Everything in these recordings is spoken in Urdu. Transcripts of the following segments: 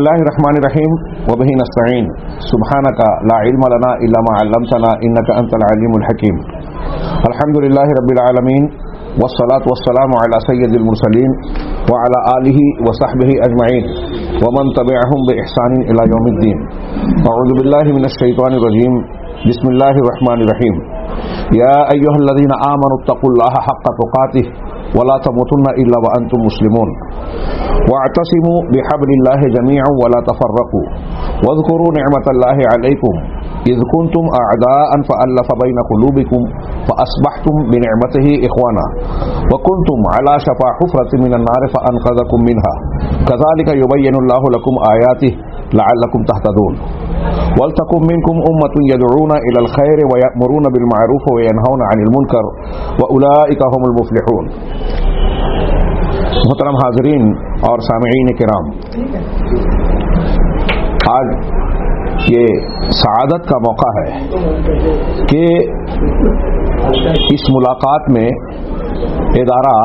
الله الرحمن الرحيم وبه نستعين سبحانك لا علم لنا إلا ما علمتنا إنك أنت العليم الحكيم. الحمد لله رب العالمين والصلاة والسلام على سيد المرسلين وعلى آله وصحبه أجمعين ومن تبعهم بإحسان إلى يوم الدين. أعوذ بالله من الشيطان الرجيم. بسم الله الرحمن الرحيم. يا أيها الذين آمنوا اتقوا الله حق تقاته ولا تموتن إلا وأنتم مسلمون واعتصموا بحبل الله جميعا ولا تفرقوا واذكروا نعمة الله عليكم إذ كنتم أعداء فألف بين قلوبكم فأصبحتم بنعمته إخوانا وكنتم على شفا حفرة من النار فأنقذكم منها كذلك يبين الله لكم آياته لعلكم تهتدون. ولتكن منكم أمة يدعون إلى الخير ويأمرون بالمعروف وينهون عن المنكر وأولئك هم المفلحون. محترم حاضرین اور سامعین کرام، آج یہ سعادت کا موقع ہے کہ اس ملاقات میں ادارہ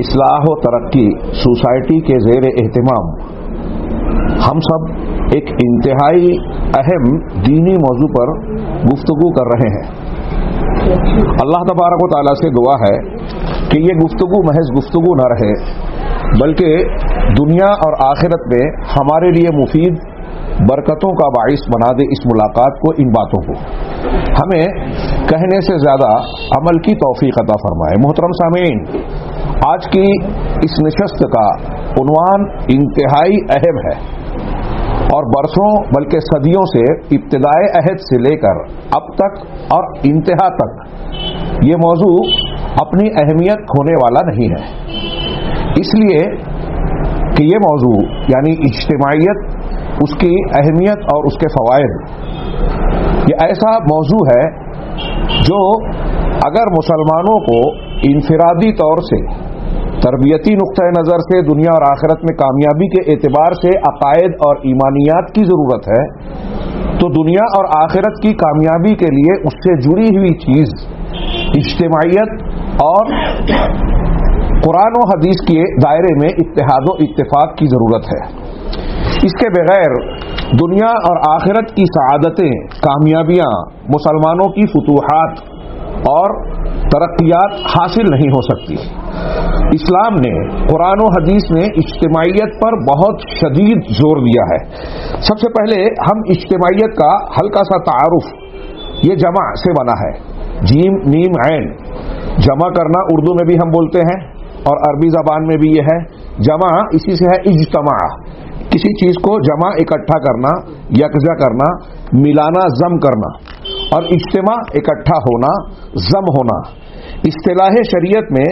اصلاح و ترقی سوسائٹی کے زیر اہتمام ہم سب ایک انتہائی اہم دینی موضوع پر گفتگو کر رہے ہیں. اللہ تبارک و تعالیٰ سے دعا ہے کہ یہ گفتگو محض گفتگو نہ رہے بلکہ دنیا اور آخرت میں ہمارے لیے مفید برکتوں کا باعث بنا دے اس ملاقات کو، ان باتوں کو ہمیں کہنے سے زیادہ عمل کی توفیق عطا فرمائے. محترم سامعین، آج کی اس نشست کا عنوان انتہائی اہم ہے اور برسوں بلکہ صدیوں سے ابتدائے عہد سے لے کر اب تک اور انتہا تک یہ موضوع اپنی اہمیت کھونے والا نہیں ہے، اس لیے کہ یہ موضوع یعنی اجتماعیت، اس کی اہمیت اور اس کے فوائد، یہ ایسا موضوع ہے جو اگر مسلمانوں کو انفرادی طور سے تربیتی نقطۂ نظر سے دنیا اور آخرت میں کامیابی کے اعتبار سے عقائد اور ایمانیات کی ضرورت ہے تو دنیا اور آخرت کی کامیابی کے لیے اس سے جڑی ہوئی چیز اجتماعیت اور قرآن و حدیث کے دائرے میں اتحاد و اتفاق کی ضرورت ہے. اس کے بغیر دنیا اور آخرت کی سعادتیں، کامیابیاں، مسلمانوں کی فتوحات اور ترقیات حاصل نہیں ہو سکتی. اسلام نے قرآن و حدیث میں اجتماعیت پر بہت شدید زور دیا ہے. سب سے پہلے ہم اجتماعیت کا ہلکا سا تعارف، یہ جمع سے بنا ہے، جیم نیم عین. جمع کرنا اردو میں بھی ہم بولتے ہیں اور عربی زبان میں بھی یہ ہے. جمع اسی سے ہے اجتماع، کسی چیز کو جمع اکٹھا کرنا، یکجا کرنا، ملانا، ضم کرنا. اور اجتماع اکٹھا ہونا، ضم ہونا. اصطلاح شریعت میں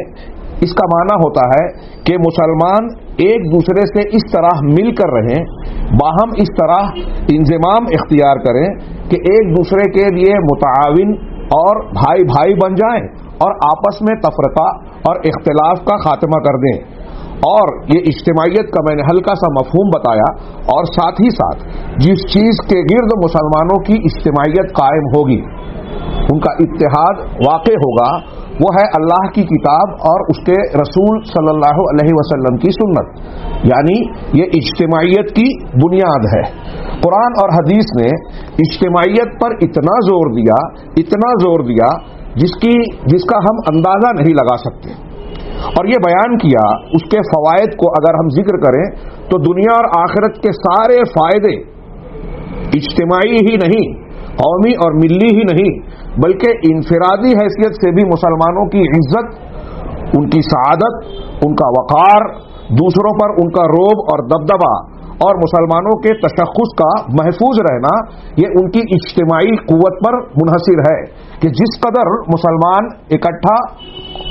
اس کا معنی ہوتا ہے کہ مسلمان ایک دوسرے سے اس طرح مل کر رہیں، باہم اس طرح انضمام اختیار کریں کہ ایک دوسرے کے لیے متعاون اور بھائی بھائی بن جائیں اور آپس میں تفرقہ اور اختلاف کا خاتمہ کر دیں. اور یہ اجتماعیت کا میں نے ہلکا سا مفہوم بتایا، اور ساتھ ہی ساتھ جس چیز کے گرد مسلمانوں کی اجتماعیت قائم ہوگی، ان کا اتحاد واقع ہوگا، وہ ہے اللہ کی کتاب اور اس کے رسول صلی اللہ علیہ وسلم کی سنت. یعنی یہ اجتماعیت کی بنیاد ہے. قرآن اور حدیث نے اجتماعیت پر اتنا زور دیا جس کا ہم اندازہ نہیں لگا سکتے، اور یہ بیان کیا اس کے فوائد کو اگر ہم ذکر کریں تو دنیا اور آخرت کے سارے فائدے اجتماعی ہی نہیں، قومی اور ملی ہی نہیں، بلکہ انفرادی حیثیت سے بھی مسلمانوں کی عزت، ان کی سعادت، ان کا وقار، دوسروں پر ان کا رعب اور دبدبا اور مسلمانوں کے تشخص کا محفوظ رہنا، یہ ان کی اجتماعی قوت پر منحصر ہے کہ جس قدر مسلمان اکٹھا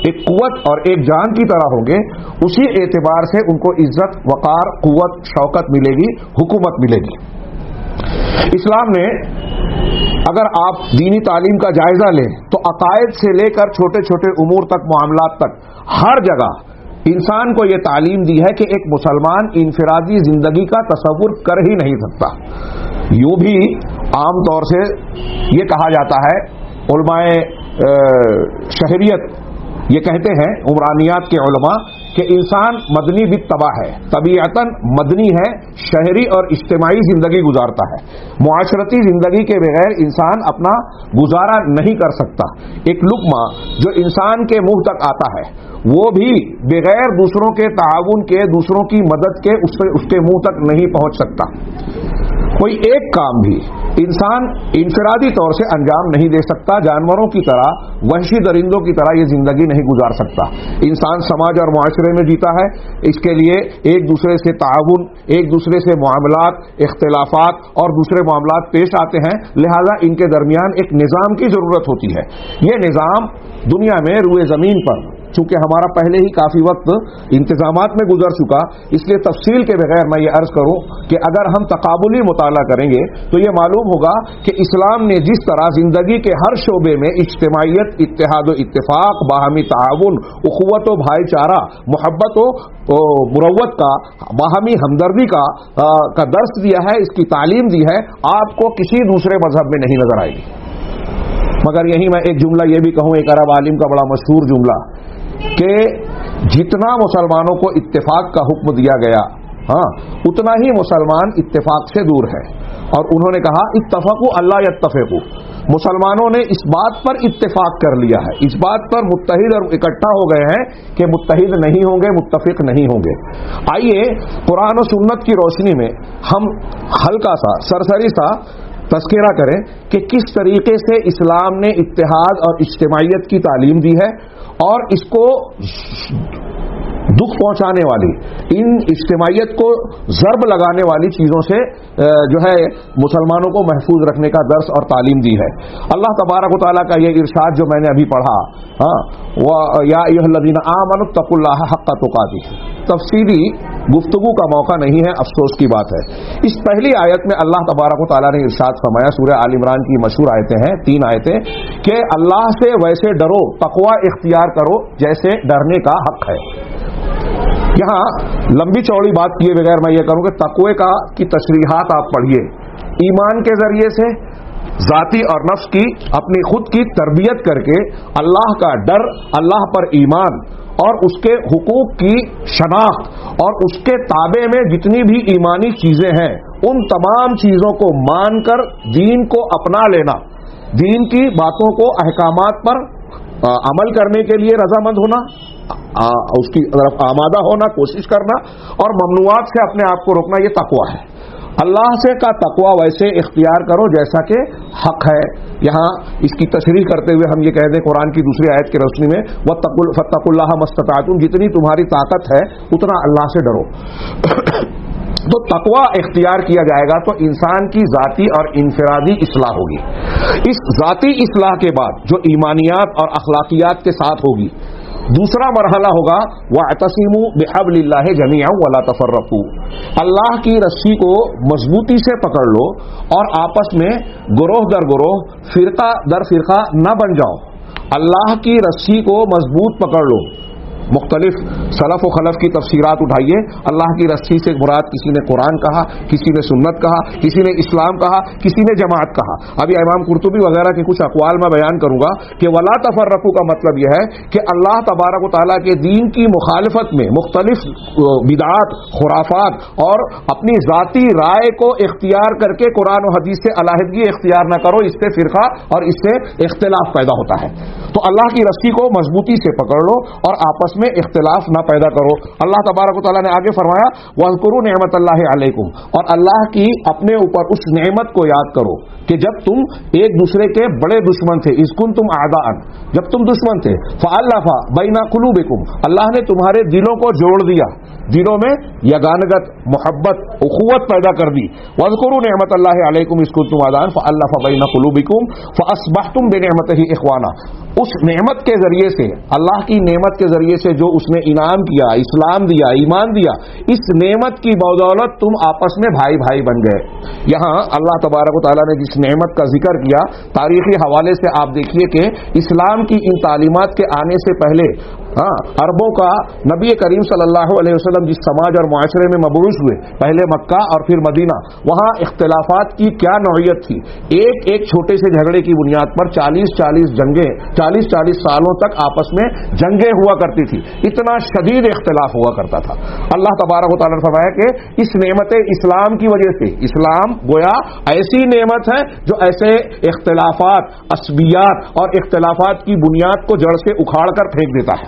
ایک قوت اور ایک جان کی طرح ہوں گے، اسی اعتبار سے ان کو عزت، وقار، قوت، شوکت ملے گی، حکومت ملے گی. اسلام نے اگر آپ دینی تعلیم کا جائزہ لیں تو عقائد سے لے کر چھوٹے چھوٹے امور تک، معاملات تک، ہر جگہ انسان کو یہ تعلیم دی ہے کہ ایک مسلمان انفرادی زندگی کا تصور کر ہی نہیں سکتا. یوں بھی عام طور سے یہ کہا جاتا ہے، علماء شہریت یہ کہتے ہیں، عمرانیات کے علماء، کہ انسان مدنی بالطبع ہے، طبیعتاً مدنی ہے، شہری اور اجتماعی زندگی گزارتا ہے. معاشرتی زندگی کے بغیر انسان اپنا گزارا نہیں کر سکتا. ایک لقمہ جو انسان کے منہ تک آتا ہے وہ بھی بغیر دوسروں کے تعاون کے، دوسروں کی مدد کے اس کے منہ تک نہیں پہنچ سکتا. کوئی ایک کام بھی انسان انفرادی طور سے انجام نہیں دے سکتا. جانوروں کی طرح، وحشی درندوں کی طرح یہ زندگی نہیں گزار سکتا. انسان سماج اور معاشرے میں جیتا ہے، اس کے لیے ایک دوسرے سے تعاون، ایک دوسرے سے معاملات، اختلافات اور دوسرے معاملات پیش آتے ہیں. لہذا ان کے درمیان ایک نظام کی ضرورت ہوتی ہے. یہ نظام دنیا میں روئے زمین پر، چونکہ ہمارا پہلے ہی کافی وقت انتظامات میں گزر چکا، اس لیے تفصیل کے بغیر میں یہ عرض کروں کہ اگر ہم تقابلی مطالعہ کریں گے تو یہ معلوم ہوگا کہ اسلام نے جس طرح زندگی کے ہر شعبے میں اجتماعیت، اتحاد و اتفاق، باہمی تعاون، اخوت و بھائی چارہ، محبت و مروت کا، باہمی ہمدردی کا درس دیا ہے، اس کی تعلیم دی ہے، آپ کو کسی دوسرے مذہب میں نہیں نظر آئے گی. مگر یہی میں ایک جملہ یہ بھی کہوں، ایک عرب عالم کا بڑا مشہور جملہ، کہ جتنا مسلمانوں کو اتفاق کا حکم دیا گیا، اتنا ہی مسلمان اتفاق سے دور ہے. اور انہوں نے کہا اتفقوا اللہ یتفقوا، مسلمانوں نے اس بات پر اتفاق کر لیا ہے، اس بات پر متحد اور اکٹھا ہو گئے ہیں کہ متحد نہیں ہوں گے، متفق نہیں ہوں گے. آئیے قرآن و سنت کی روشنی میں ہم ہلکا سا، سرسری سا تذکرہ کریں کہ کس طریقے سے اسلام نے اتحاد اور اجتماعیت کی تعلیم دی ہے، اور اس کو دکھ پہنچانے والی، ان اجتماعیت کو ضرب لگانے والی چیزوں سے جو ہے مسلمانوں کو محفوظ رکھنے کا درس اور تعلیم دی ہے. اللہ تبارک و تعالیٰ کا یہ ارشاد جو میں نے ابھی پڑھا، یا ایھا الذین آمنوا اتقوا اللہ حق تقاتہ، تفصیلی گفتگو کا موقع نہیں ہے، افسوس کی بات ہے. اس پہلی آیت میں اللہ تبارک و تعالیٰ نے ارشاد فرمایا، سورہ آل عمران کی مشہور آیتیں ہیں، 3 آیتیں، کہ اللہ سے ویسے ڈرو، تقوی اختیار کرو جیسے ڈرنے کا حق ہے. یہاں لمبی چوڑی بات کیے بغیر میں یہ کروں کہ تقوی کی تشریحات آپ پڑھیے. ایمان کے ذریعے سے ذاتی اور نفس کی، اپنی خود کی تربیت کر کے اللہ کا ڈر، اللہ پر ایمان اور اس کے حقوق کی شناخت اور اس کے تابع میں جتنی بھی ایمانی چیزیں ہیں ان تمام چیزوں کو مان کر دین کو اپنا لینا، دین کی باتوں کو، احکامات پر عمل کرنے کے لیے رضامند ہونا، اس کی طرف آمادہ ہونا، کوشش کرنا، اور ممنوعات سے اپنے آپ کو روکنا، یہ تقویٰ ہے. اللہ سے کا تقویٰ ویسے اختیار کرو جیسا کہ حق ہے. یہاں اس کی تشریح کرتے ہوئے ہم یہ کہہ دیں قرآن کی دوسری آیت کی روشنی میں، فاتقوا اللہ ما استطعتم، جتنی تمہاری طاقت ہے اتنا اللہ سے ڈرو. تو تقویٰ اختیار کیا جائے گا تو انسان کی ذاتی اور انفرادی اصلاح ہوگی. اس ذاتی اصلاح کے بعد جو ایمانیات اور اخلاقیات کے ساتھ ہوگی، دوسرا مرحلہ ہوگا وَاعْتَصِمُوا بِحَبْلِ اللَّهِ جَمِيعًا وَلَا تَفَرَّقُوا، اللہ کی رسی کو مضبوطی سے پکڑ لو اور آپس میں گروہ در گروہ، فرقہ در فرقہ نہ بن جاؤ. اللہ کی رسی کو مضبوط پکڑ لو. مختلف سلف و خلف کی تفسیرات اٹھائیے. اللہ کی رسی سے مراد کسی نے قرآن کہا، کسی نے سنت کہا، کسی نے اسلام کہا، کسی نے جماعت کہا. ابھی امام قرطبی وغیرہ کے کچھ اقوال میں بیان کروں گا کہ ولا تفرقوا کا مطلب یہ ہے کہ اللہ تبارک و تعالیٰ کے دین کی مخالفت میں مختلف بدعات، خرافات اور اپنی ذاتی رائے کو اختیار کر کے قرآن و حدیث سے علیحدگی اختیار نہ کرو، اس سے فرقہ اور اس سے اختلاف پیدا ہوتا ہے. تو اللہ کی رسی کو مضبوطی سے پکڑ لو اور آپس میں اختلاف نہ پیدا کرو. اللہ تبارک و تعالیٰ نے آگے فرمایا وَاذْكُرُوا نِعْمَتَ اللَّهِ عَلَيْكُمْ، اور اللہ کی اپنے اوپر اس نعمت کو یاد کرو کہ جب تم ایک دوسرے کے بڑے دشمن تھے، اذ کنتم اعداء، جب تم دشمن تھے، فَأَلَّفَ بَيْنَ قُلُوبِكُمْ، اللہ نے تمہارے دلوں کو جوڑ دیا، دلوں میں یگانگت، محبت، اخوت پیدا کر دی. وَاذْكُرُوا نِعْمَتَ اللَّهِ عَلَيْكُمْ اذ كُنتُمْ أَعْدَاءً فَأَلَّفَ بَيْنَ قُلُوبِكُمْ فَأَصْبَحْتُمْ بِنِعْمَتِهِ إِخْوَانًا. اس نعمت کے ذریعے سے، اللہ کی نعمت کے ذریعے سے جو اس نے انعام کیا، اسلام دیا، ایمان دیا، اس نعمت کی بدولت تم آپس میں بھائی بھائی بن گئے. یہاں اللہ تبارک و تعالیٰ نے جس نعمت کا ذکر کیا، تاریخی حوالے سے آپ دیکھیے کہ اسلام کی ان تعلیمات کے آنے سے پہلے ہاں عربوں کا نبی کریم صلی اللہ علیہ وسلم جس سماج اور معاشرے میں مبعوث ہوئے، پہلے مکہ اور پھر مدینہ، وہاں اختلافات کی کیا نوعیت تھی. ایک ایک چھوٹے سے جھگڑے کی بنیاد پر 40 سالوں تک آپس میں جنگیں ہوا کرتی تھی. اتنا شدید اختلاف ہوا کرتا تھا. اللہ تبارک و تعالیٰ نے فرمایا کہ اس نعمت اسلام کی وجہ سے، اسلام گویا ایسی نعمت ہے جو ایسے اختلافات، عصبیات اور اختلافات کی بنیاد کو جڑ سے اکھاڑ کر پھینک دیتا ہے.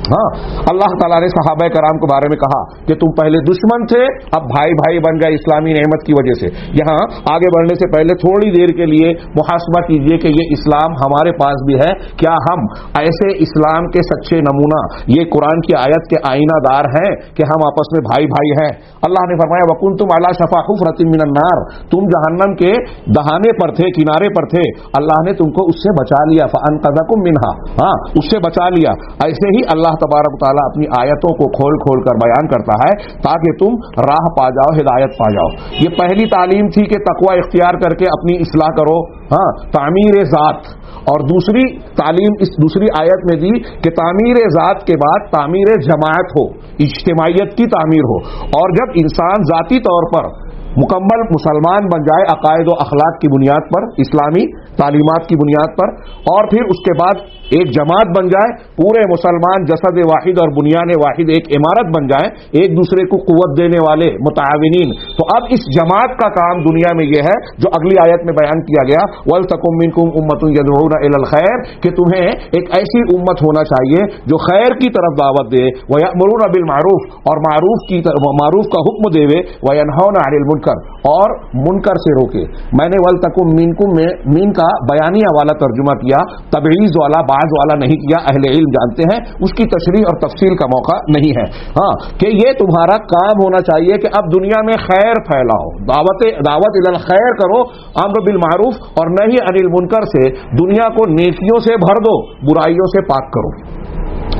ہاں اللہ تعالیٰ نے صحابہ کرام کے بارے میں کہا کہ تم پہلے دشمن تھے، اب بھائی بھائی بن گئے اسلامی نعمت کی وجہ سے. یہاں آگے بڑھنے سے پہلے تھوڑی دیر کے لیے محاسبہ کیجئے کہ یہ اسلام ہمارے پاس بھی ہے. کیا ہم ایسے اسلام کے سچے نمونہ، یہ قرآن کی آیت کے آئینہ دار ہیں کہ ہم آپس میں بھائی بھائی ہیں؟ اللہ نے فرمایا وَكُنْتُمْ عَلَى شَفَا حُفْرَةٍ مِّنَ النَّارِ، تم جہنم کے دہانے پر تھے، کنارے پر تھے، اللہ نے تم کو اس سے بچا لیا. فَأَنْقَذَكُم مِّنْهَا، ہاں اس سے بچا لیا. ایسے ہی اللہ تبارک و تعالیٰ اپنی آیتوں کو کھول کھول کر بیان کرتا ہے تاکہ تم راہ پا جاؤ، ہدایت پا جاؤ. یہ پہلی تعلیم تھی کہ تقوی اختیار کر کے اپنی اصلاح کرو، ہاں تعمیر ذات. اور دوسری تعلیم اس دوسری آیت میں دی کہ تعمیر ذات کے بعد تعمیر جماعت ہو، اجتماعیت کی تعمیر ہو. اور جب انسان ذاتی طور پر مکمل مسلمان بن جائے عقائد و اخلاق کی بنیاد پر، اسلامی تعلیمات کی بنیاد پر، اور پھر اس کے بعد ایک جماعت بن جائے، پورے مسلمان جسد واحد اور بنیان واحد ایک عمارت بن جائیں، ایک دوسرے کو قوت دینے والے متعاونین. تو اب اس جماعت کا کام دنیا میں یہ ہے جو اگلی آیت میں بیان کیا گیا وَلْتَكُن مِّنكُمْ أُمَّةٌ يَدْعُونَ إِلَى الْخَيْرِ، کہ تمہیں ایک ایسی امت ہونا چاہیے جو خیر کی طرف دعوت دے، وَيَأْمُرُونَ بِالْمَعْرُوفِ، اور معروف کا حکم دے، وَيَنْهَوْنَ عَنِ الْمُنكَرِ، اور منکر سے روکے. میں نے وَلْتَكُن مِّنكُم میں مین کا بیانیہ والا ترجمہ کیا، تبعیض والا بعض والا نہیں کیا. اہل علم جانتے ہیں اس کی تشریح اور تفصیل کا موقع نہیں ہے. ہاں کہ یہ تمہارا کام ہونا چاہیے کہ اب دنیا میں خیر پھیلاؤ، دعوت الی الخیر کرو، امر بالمعروف اور نہی عن المنکر سے دنیا کو نیکیوں سے بھر دو، برائیوں سے پاک کرو.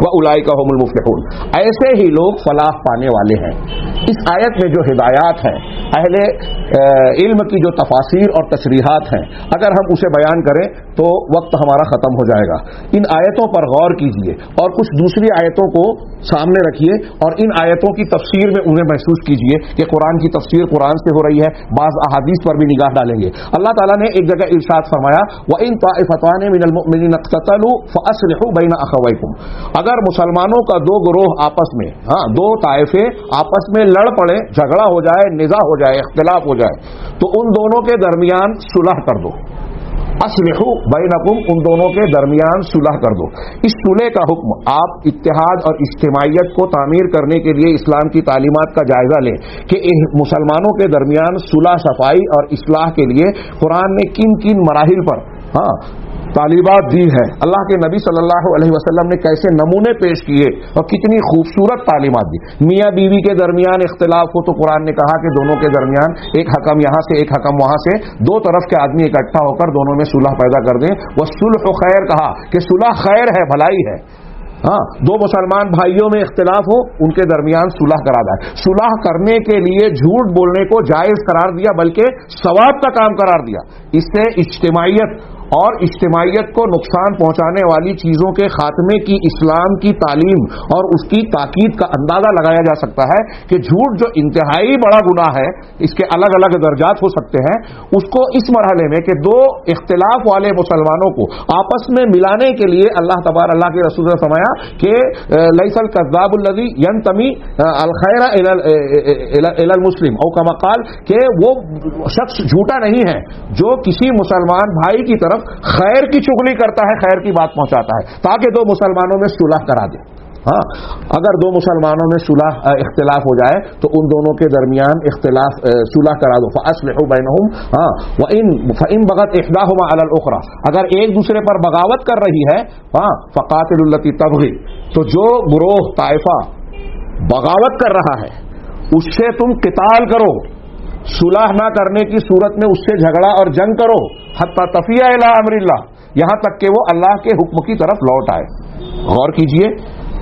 وَأُولَئِكَ هُمُ الْمُفْلِحُونَ، ایسے ہی لوگ فلاح پانے والے ہیں. اس آیت میں جو ہدایات ہیں، اہل علم کی جو تفاسیر اور تشریحات ہیں، اگر ہم اسے بیان کریں تو وقت ہمارا ختم ہو جائے گا. ان آیتوں پر غور کیجئے اور کچھ دوسری آیتوں کو سامنے رکھیے اور ان آیتوں کی تفسیر میں انہیں محسوس کیجئے کہ قرآن کی تفسیر قرآن سے ہو رہی ہے. بعض احادیث پر بھی نگاہ ڈالیں گے. اللہ تعالیٰ نے ایک جگہ ارشاد فرمایا وَإِن طَائِفَتَانِ مِنَ الْمُؤْمِنِينَ اقْتَتَلُوا فَأَصْلِحُوا بَيْنَ أَخَوَيْكُمْ، اگر مسلمانوں کا دو گروہ آپس میں، دو طائفے آپس میں لڑ پڑے، جھگڑا ہو جائے، نزاع ہو جائے، اختلاف ہو جائے، تو ان دونوں کے درمیان صلح کر دو. اصلحوا بینکم، ان دونوں کے درمیان صلح کر دو. اس صلح کا حکم آپ اتحاد اور اجتماعیت کو تعمیر کرنے کے لیے اسلام کی تعلیمات کا جائزہ لیں کہ مسلمانوں کے درمیان صلح، صفائی اور اصلاح کے لیے قرآن نے کن کن مراحل پر تعلیمات دی ہے. اللہ کے نبی صلی اللہ علیہ وسلم نے کیسے نمونے پیش کیے اور کتنی خوبصورت تعلیمات دی. میاں بیوی کے درمیان اختلاف ہو تو قرآن نے کہا کہ دونوں کے درمیان ایک حکم یہاں سے ایک حکم وہاں سے، دو طرف کے آدمی اکٹھا ہو کر دونوں میں صلح پیدا کر دیں. وَالصُّلْحُ خیر، کہا کہ صلح خیر ہے، بھلائی ہے. دو مسلمان بھائیوں میں اختلاف ہو، ان کے درمیان صلح کرا جائے. صلح کرنے کے لیے جھوٹ بولنے کو جائز قرار دیا، بلکہ ثواب کا کام قرار دیا. اس سے اجتماعیت اور اجتماعیت کو نقصان پہنچانے والی چیزوں کے خاتمے کی اسلام کی تعلیم اور اس کی تاکید کا اندازہ لگایا جا سکتا ہے کہ جھوٹ جو انتہائی بڑا گناہ ہے، اس کے الگ الگ درجات ہو سکتے ہیں، اس کو اس مرحلے میں کہ دو اختلاف والے مسلمانوں کو آپس میں ملانے کے لیے اللہ کے رسول نے فرمایا کہ لیس الکذاب الذی ینتمی الخیر الی المسلم، او کما قال، کہ وہ شخص جھوٹا نہیں ہے جو کسی مسلمان بھائی کی طرف خیر کی چغلی کرتا ہے، خیر کی بات پہنچاتا ہے تاکہ دو مسلمانوں میں صلح کرا دے. اگر دو مسلمانوں میں صلح اختلاف ہو جائے تو ان دونوں کے درمیان اختلاف صلح کرا دو. فاصلحوا بینہم فإن بغت احداہما علی الاخری، اگر ایک دوسرے پر بغاوت کر رہی ہے، فقاتلوا التی تبغی، تو جو گروہ طائفہ بغاوت کر رہا ہے اس سے تم قتال کرو، صلح نہ کرنے کی صورت میں اس سے جھگڑا اور جنگ کرو، حتی تفیء الی امر اللہ، یہاں تک کہ وہ اللہ کے حکم کی طرف لوٹ آئے. غور کیجئے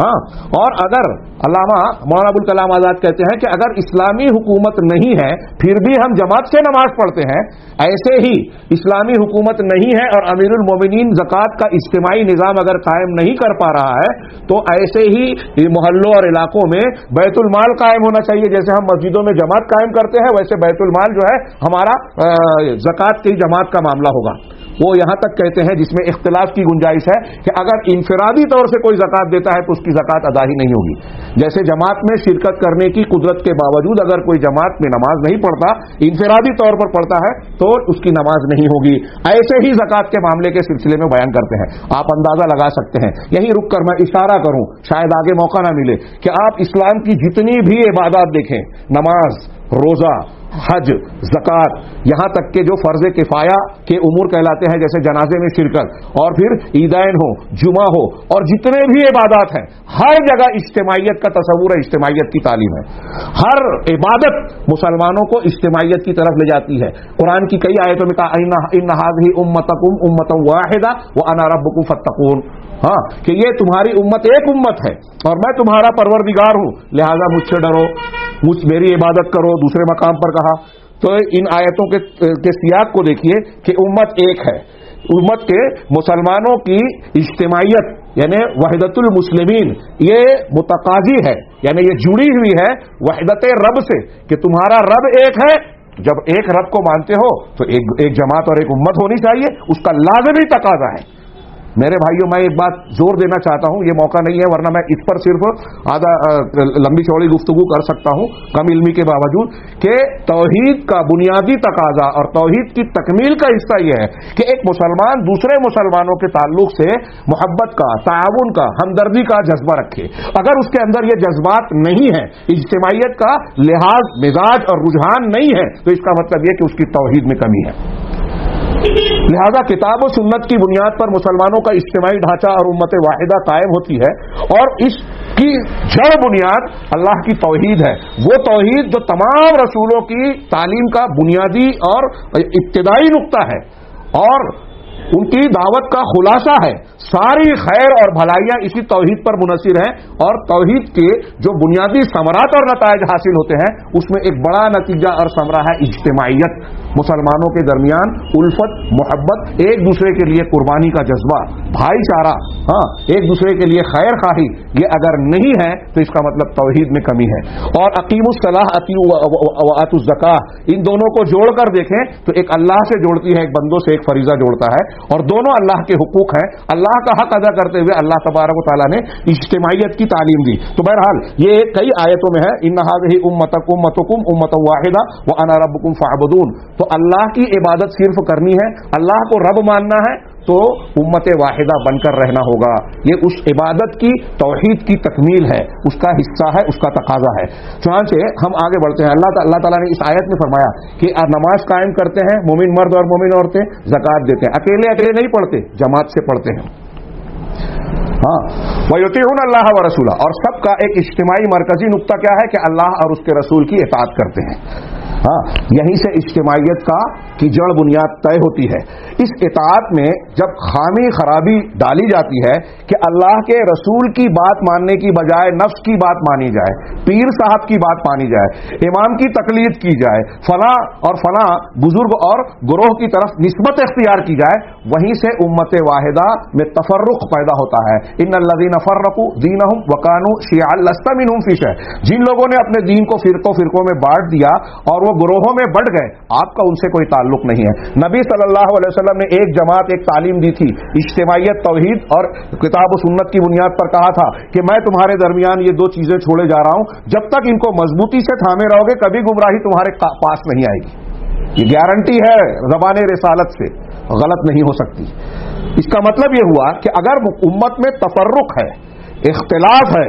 ہاں، اور اگر علامہ مولانا ابوالکلام آزاد کہتے ہیں کہ اگر اسلامی حکومت نہیں ہے پھر بھی ہم جماعت سے نماز پڑھتے ہیں، ایسے ہی اسلامی حکومت نہیں ہے اور امیر المومنین زکوٰۃ کا اجتماعی نظام اگر قائم نہیں کر پا رہا ہے تو ایسے ہی محلوں اور علاقوں میں بیت المال قائم ہونا چاہیے. جیسے ہم مسجدوں میں جماعت قائم کرتے ہیں ویسے بیت المال جو ہے ہمارا زکوٰۃ کی جماعت کا معاملہ ہوگا. وہ یہاں تک کہتے ہیں جس میں اختلاف کی گنجائش ہے کہ اگر انفرادی طور سے کوئی زکوٰۃ دیتا ہے تو اس کی زکوٰۃ ادا ہی نہیں ہوگی. جیسے جماعت میں شرکت کرنے کی قدرت کے باوجود اگر کوئی جماعت میں نماز نہیں پڑھتا، انفرادی طور پر پڑھتا ہے تو اس کی نماز نہیں ہوگی. ایسے ہی زکوٰۃ کے معاملے کے سلسلے میں بیان کرتے ہیں. آپ اندازہ لگا سکتے ہیں، یہیں رک کر میں اشارہ کروں، شاید آگے موقع نہ ملے، کہ آپ اسلام کی جتنی بھی عبادات دیکھیں، نماز، روزہ، حج، زکوٰۃ، یہاں تک کہ جو فرض کفایہ کے امور کہلاتے ہیں جیسے جنازے میں شرکت اور پھر عیدین ہو، جمعہ ہو، اور جتنے بھی عبادات ہیں ہر جگہ اجتماعیت کا تصور ہے، اجتماعیت کی تعلیم ہے. ہر عبادت مسلمانوں کو اجتماعیت کی طرف لے جاتی ہے. قرآن کی کئی آیتوں میں کہا ان ھذہ امتکم امۃ واحدہ وانا ربکم فاتقون، ہاں کہ یہ تمہاری امت ایک امت ہے اور میں تمہارا پروردگار ہوں، لہذا مجھ سے ڈرو، میری عبادت کرو. دوسرے مقام پر کہا. تو ان آیتوں کے سیاق کو دیکھیے کہ امت ایک ہے. امت کے مسلمانوں کی اجتماعیت یعنی وحدت المسلمین یہ متقاضی ہے، یعنی یہ جڑی ہوئی ہے وحدت رب سے کہ تمہارا رب ایک ہے. جب ایک رب کو مانتے ہو تو ایک جماعت اور ایک امت ہونی چاہیے، اس کا لازمی تقاضا ہے. میرے بھائیوں، میں ایک بات زور دینا چاہتا ہوں، یہ موقع نہیں ہے ورنہ میں اس پر صرف آدھا لمبی چوڑی گفتگو کر سکتا ہوں کم علمی کے باوجود، کہ توحید کا بنیادی تقاضا اور توحید کی تکمیل کا حصہ یہ ہے کہ ایک مسلمان دوسرے مسلمانوں کے تعلق سے محبت کا، تعاون کا، ہمدردی کا جذبہ رکھے. اگر اس کے اندر یہ جذبات نہیں ہیں، اجتماعیت کا لحاظ، مزاج اور رجحان نہیں ہے، تو اس کا مطلب یہ کہ اس کی توحید میں کمی ہے. لہذا کتاب و سنت کی بنیاد پر مسلمانوں کا اجتماعی ڈھانچہ اور امت واحدہ قائم ہوتی ہے، اور اس کی جڑ بنیاد اللہ کی توحید ہے. وہ توحید جو تمام رسولوں کی تعلیم کا بنیادی اور ابتدائی نقطہ ہے اور ان کی دعوت کا خلاصہ ہے. ساری خیر اور بھلائیاں اسی توحید پر منحصر ہیں، اور توحید کے جو بنیادی ثمرات اور نتائج حاصل ہوتے ہیں اس میں ایک بڑا نتیجہ اور ثمرہ ہے اجتماعیت. مسلمانوں کے درمیان الفت، محبت، ایک دوسرے کے لیے قربانی کا جذبہ، بھائی چارہ، ہاں ایک دوسرے کے لیے خیر خواہی، یہ اگر نہیں ہے تو اس کا مطلب توحید میں کمی ہے. اور اقیم الصلاۃ وآتوا الزکاۃ، ان دونوں کو جوڑ کر دیکھیں تو ایک اللہ سے جوڑتی ہے، ایک بندوں سے ایک فریضہ جوڑتا ہے، اور دونوں اللہ کے حقوق ہیں. اللہ کا حق ادا کرتے ہوئے اللہ تبارک و تعالیٰ نے اجتماعیت کی تعلیم دی. تو بہرحال یہ کئی آیتوں میں ہے، ان ھذہ امتکم امۃ واحدہ وانا ربکم فاعبدون. تو اللہ کی عبادت صرف کرنی ہے، اللہ کو رب ماننا ہے تو امت واحدہ بن کر رہنا ہوگا. یہ اس عبادت کی توحید کی تکمیل ہے، اس کا حصہ ہے، اس کا تقاضا ہے. چنانچہ ہم آگے بڑھتے ہیں. اللہ تعالیٰ نے اس آیت میں فرمایا کہ نماز قائم کرتے ہیں مومن مرد اور مومن عورتیں، زکوٰۃ دیتے ہیں. اکیلے نہیں پڑھتے، جماعت سے پڑھتے ہیں. ہاں وَيُطِيعُونَ اللَّهَ وَرَسُولَهُ، اور سب کا ایک اجتماعی مرکزی نقطہ کیا ہے کہ اللہ اور اس کے رسول کی اطاعت کرتے ہیں. ہاں یہیں سے اجتماعیت کی جڑ بنیاد طے ہوتی ہے. اس اطاعت میں جب خامی خرابی ڈالی جاتی ہے کہ اللہ کے رسول کی بات ماننے کی بجائے نفس کی بات مانی جائے، پیر صاحب کی بات مانی جائے، امام کی تقلید کی جائے، فلاں اور فلاں بزرگ اور گروہ کی طرف نسبت اختیار کی جائے، وہیں سے امت واحدہ میں تفرق پیدا ہوتا ہے. ان الذین فرقوا دینہم وکانوا شیعا لست منہم فی شیء، جن لوگوں نے اپنے دین کو فرقوں میں بانٹ دیا اور وہ گروہوں میں بڑھ گئے، آپ کا ان سے کوئی تعلق نہیں ہے. نبی صلی اللہ علیہ وسلم نے ایک جماعت، ایک تعلیم دی تھی، اجتماعیت، توحید اور کتاب و سنت کی بنیاد پر کہا تھا کہ میں تمہارے درمیان یہ دو چیزیں چھوڑے جا رہا ہوں، جب تک ان کو مضبوطی سے تھامے رہو گے کبھی گمراہی تمہارے پاس نہیں آئے گی. یہ گارنٹی ہے زبان رسالت سے، غلط نہیں ہو سکتی. اس کا مطلب یہ ہوا کہ اگر امت میں تفرق ہے، اختلاف ہے،